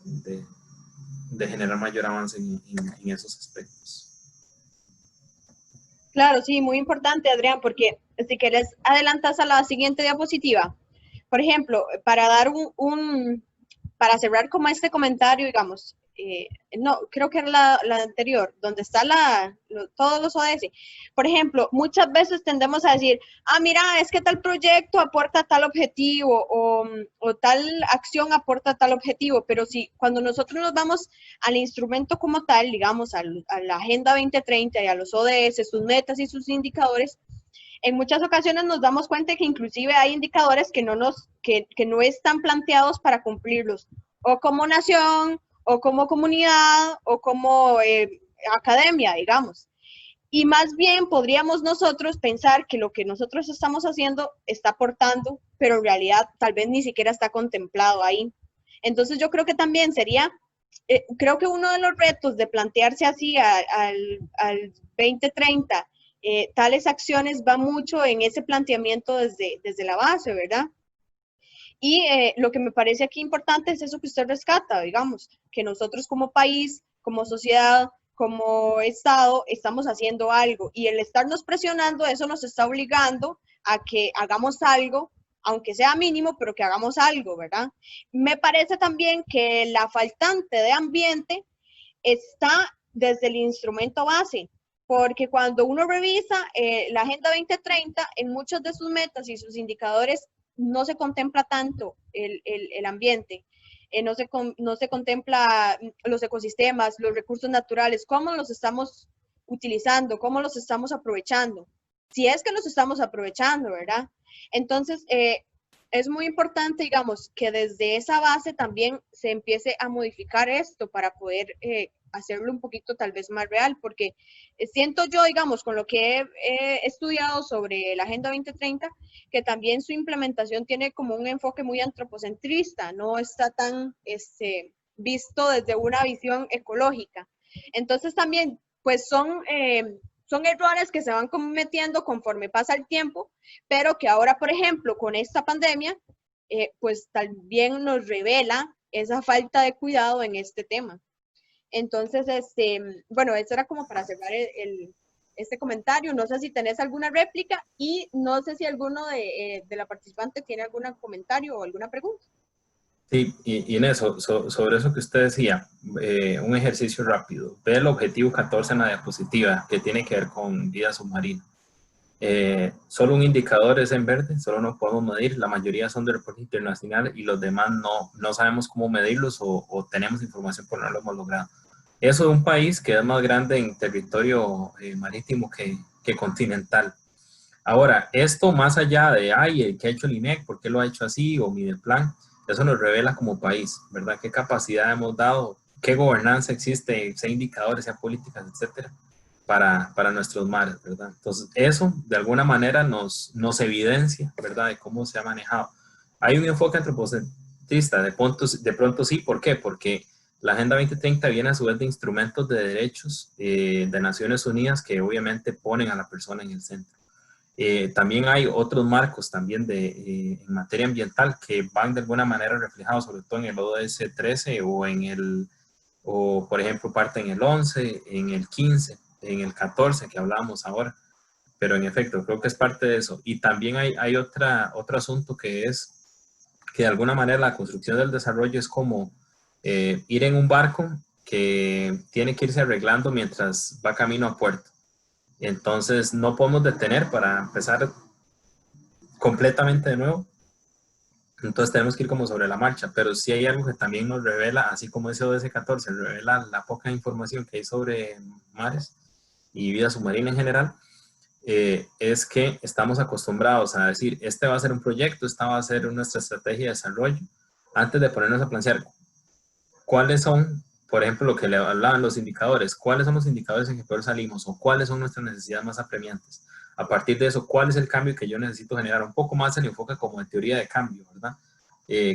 generar mayor avance en esos aspectos. Claro, sí, muy importante, Adrián, porque si quieres adelantas a la siguiente diapositiva. Por ejemplo, para dar para cerrar como este comentario, digamos, no, creo que era la anterior, donde está todos los ODS. Por ejemplo, muchas veces tendemos a decir, mira, es que tal proyecto aporta tal objetivo o tal acción aporta tal objetivo, pero si cuando nosotros nos vamos al instrumento como tal, digamos, a la Agenda 2030 y a los ODS, sus metas y sus indicadores, en muchas ocasiones nos damos cuenta que inclusive hay indicadores que no están planteados para cumplirlos, o como nación, o como comunidad, o como academia, digamos. Y más bien podríamos nosotros pensar que lo que nosotros estamos haciendo está aportando, pero en realidad tal vez ni siquiera está contemplado ahí. Entonces yo creo que también sería, creo que uno de los retos de plantearse así al 2030, tales acciones va mucho en ese planteamiento desde la base, ¿verdad? Y lo que me parece aquí importante es eso que usted rescata, digamos, que nosotros como país, como sociedad, como Estado, estamos haciendo algo. Y el estarnos presionando, eso nos está obligando a que hagamos algo, aunque sea mínimo, pero que hagamos algo, ¿verdad? Me parece también que la faltante de ambiente está desde el instrumento base, porque cuando uno revisa la Agenda 2030, en muchas de sus metas y sus indicadores no se contempla tanto el ambiente, no se contempla los ecosistemas, los recursos naturales, cómo los estamos utilizando, cómo los estamos aprovechando, si es que los estamos aprovechando, ¿verdad? Entonces, es muy importante, digamos, que desde esa base también se empiece a modificar esto para poder hacerlo un poquito tal vez más real, porque siento yo, digamos, con lo que he estudiado sobre la Agenda 2030, que también su implementación tiene como un enfoque muy antropocentrista, no está tan visto desde una visión ecológica. Entonces también, pues son errores que se van cometiendo conforme pasa el tiempo, pero que ahora, por ejemplo, con esta pandemia, pues también nos revela esa falta de cuidado en este tema. Entonces, bueno, eso era como para cerrar este comentario. No sé si tenés alguna réplica y no sé si alguno de la participante tiene algún comentario o alguna pregunta. Sí, y en eso, sobre eso que usted decía, un ejercicio rápido. Ve el objetivo 14 en la diapositiva, que tiene que ver con vida submarina. Solo un indicador es en verde, solo nos podemos medir, la mayoría son de reporte internacional y los demás no sabemos cómo medirlos o tenemos información pero no lo hemos logrado. Eso de un país que es más grande en territorio marítimo que continental. Ahora, esto más allá de, ¿qué ha hecho el INEC? ¿Por qué lo ha hecho así? O Mideplan, eso nos revela como país, ¿verdad? ¿Qué capacidad hemos dado? ¿Qué gobernanza existe? ¿Sea indicadores, sea políticas, etcétera? Para nuestros mares, ¿verdad? Entonces, eso de alguna manera nos evidencia, ¿verdad?, de cómo se ha manejado. Hay un enfoque antropocentrista, de pronto sí, ¿por qué? Porque la Agenda 2030 viene a su vez de instrumentos de derechos de Naciones Unidas que obviamente ponen a la persona en el centro. También hay otros marcos también en materia ambiental que van de alguna manera reflejados, sobre todo en el ODS 13 o por ejemplo parte en el 11, en el 15, en el 14 que hablábamos ahora, pero en efecto creo que es parte de eso. Y también hay otro asunto que es que de alguna manera la construcción del desarrollo es como ir en un barco que tiene que irse arreglando mientras va camino a puerto. Entonces no podemos detener para empezar completamente de nuevo Entonces tenemos que ir como sobre la marcha, pero sí hay algo que también nos revela, así como ese ODS 14 revela la poca información que hay sobre mares y vida submarina en general, es que estamos acostumbrados a decir, este va a ser un proyecto, esta va a ser nuestra estrategia de desarrollo, antes de ponernos a plantear cuáles son, por ejemplo, lo que le hablaban los indicadores, cuáles son los indicadores en que peor salimos o cuáles son nuestras necesidades más apremiantes. A partir de eso, ¿cuál es el cambio que yo necesito generar? Un poco más el enfoque como de teoría de cambio, ¿verdad?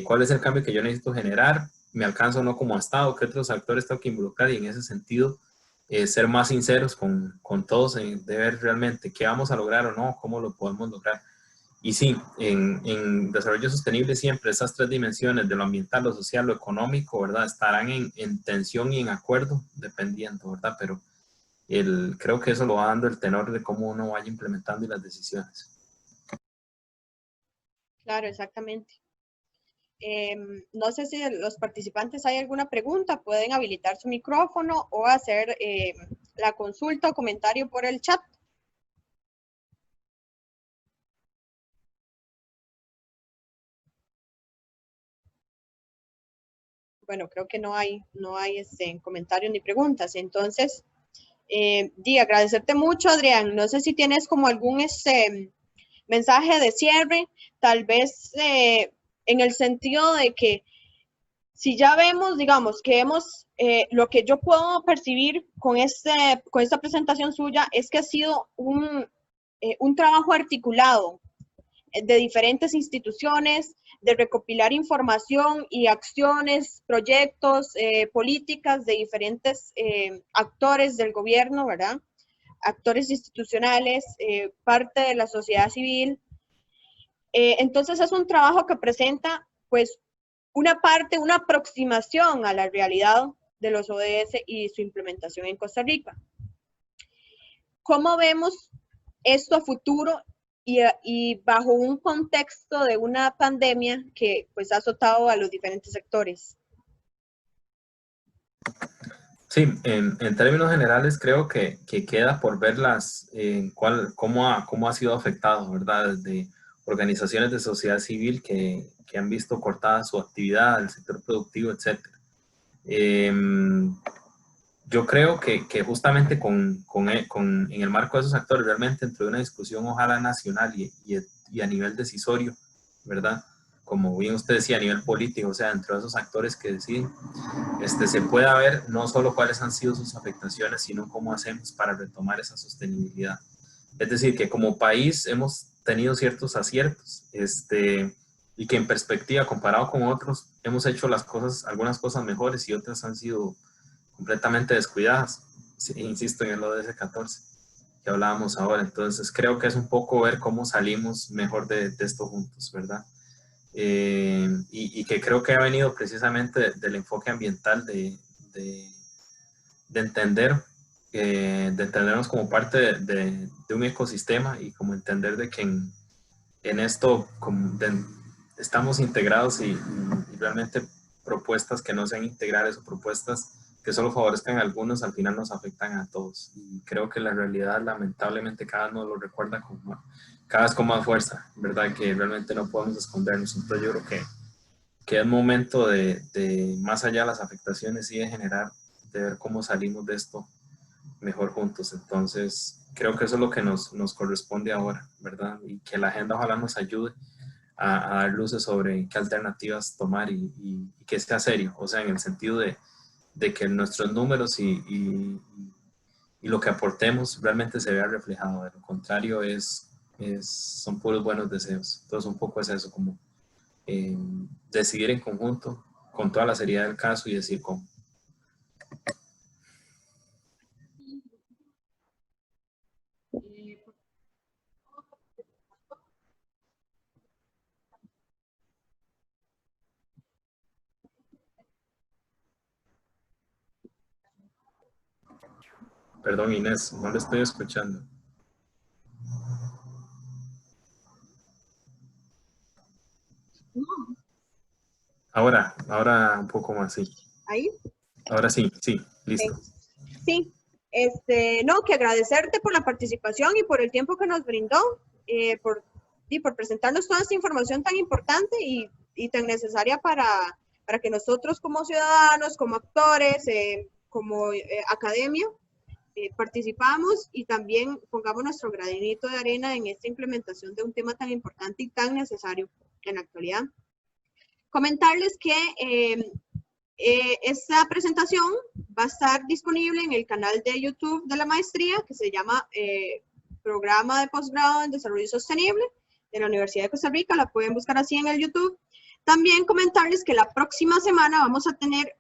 ¿Cuál es el cambio que yo necesito generar? ¿Me alcanza o no como Estado? ¿Qué otros actores tengo que involucrar? Y en ese sentido, ser más sinceros con todos, de ver realmente qué vamos a lograr o no, cómo lo podemos lograr. Y sí, en desarrollo sostenible siempre esas tres dimensiones de lo ambiental, lo social, lo económico, ¿verdad? Estarán en tensión y en acuerdo, dependiendo, ¿verdad? Pero creo que eso lo va dando el tenor de cómo uno vaya implementando y las decisiones. Claro, exactamente. No sé si los participantes hay alguna pregunta, pueden habilitar su micrófono o hacer la consulta o comentario por el chat. Bueno, creo que no hay comentarios ni preguntas. Entonces, agradecerte mucho, Adrián. No sé si tienes como algún mensaje de cierre, tal vez en el sentido de que si ya vemos, digamos, que hemos, lo que yo puedo percibir con esta presentación suya es que ha sido un trabajo articulado de diferentes instituciones, de recopilar información y acciones, proyectos, políticas de diferentes actores del gobierno, ¿verdad? Actores institucionales, parte de la sociedad civil. Entonces es un trabajo que presenta, pues, una aproximación a la realidad de los ODS y su implementación en Costa Rica. ¿Cómo vemos esto a futuro y bajo un contexto de una pandemia que pues ha azotado a los diferentes sectores? Sí, en términos generales creo que queda por ver cómo ha sido afectado, ¿verdad? Desde organizaciones de sociedad civil que han visto cortada su actividad, el sector productivo, etc. Yo creo que justamente en el marco de esos actores, realmente entre una discusión ojalá nacional y a nivel decisorio, ¿verdad? Como bien usted decía, a nivel político, o sea, entre esos actores que deciden, se pueda ver no solo cuáles han sido sus afectaciones, sino cómo hacemos para retomar esa sostenibilidad. Es decir, que como país hemos tenido ciertos aciertos, y que en perspectiva, comparado con otros, hemos hecho algunas cosas mejores y otras han sido completamente descuidadas. Sí, insisto en el ODS 14 que hablábamos ahora. Entonces creo que es un poco ver cómo salimos mejor de esto juntos, ¿verdad? Y que creo que ha venido precisamente del enfoque ambiental de entender, de entendernos como parte de un ecosistema y como entender de que en esto estamos integrados y realmente propuestas que no sean integrales o propuestas que solo favorezcan a algunos, al final nos afectan a todos. Y creo que la realidad, lamentablemente, cada uno lo recuerda cada vez con más fuerza, ¿verdad? Que realmente no podemos escondernos. Entonces yo creo que es momento de, más allá de las afectaciones y de generar, de ver cómo salimos de esto mejor juntos. Entonces, creo que eso es lo que nos corresponde ahora, ¿verdad? Y que la agenda ojalá nos ayude a dar luces sobre qué alternativas tomar y que sea serio, o sea, en el sentido de que nuestros números y lo que aportemos realmente se vea reflejado. De lo contrario, son puros buenos deseos. Entonces, un poco es eso, como decidir en conjunto, con toda la seriedad del caso y decir cómo. Perdón, Inés, no le estoy escuchando. Ahora un poco más, sí. ¿Ahí? Ahora sí, listo. Sí, no, que agradecerte por la participación y por el tiempo que nos brindó, por presentarnos toda esta información tan importante y y tan necesaria para que nosotros como ciudadanos, como actores, como academia, participamos y también pongamos nuestro granito de arena en esta implementación de un tema tan importante y tan necesario en la actualidad. Comentarles que esta presentación va a estar disponible en el canal de YouTube de la maestría, que se llama Programa de Posgrado en Desarrollo Sostenible de la Universidad de Costa Rica. La pueden buscar así en el YouTube. También comentarles que la próxima semana vamos a tener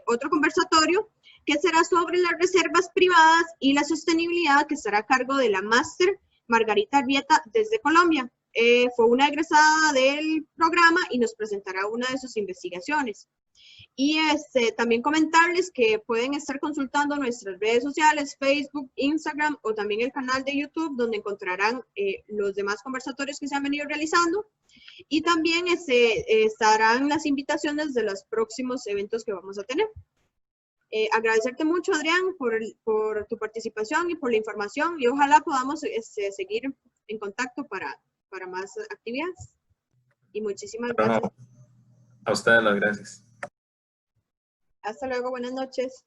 otro conversatorio que será sobre las reservas privadas y la sostenibilidad, que estará a cargo de la máster Margarita Arrieta desde Colombia. Fue una egresada del programa y nos presentará una de sus investigaciones. Y también comentarles que pueden estar consultando nuestras redes sociales, Facebook, Instagram o también el canal de YouTube, donde encontrarán los demás conversatorios que se han venido realizando. Y también estarán las invitaciones de los próximos eventos que vamos a tener. Agradecerte mucho, Adrián, por tu participación y por la información, y ojalá podamos seguir en contacto para más actividades. Y muchísimas gracias. A ustedes las gracias. Hasta luego, buenas noches.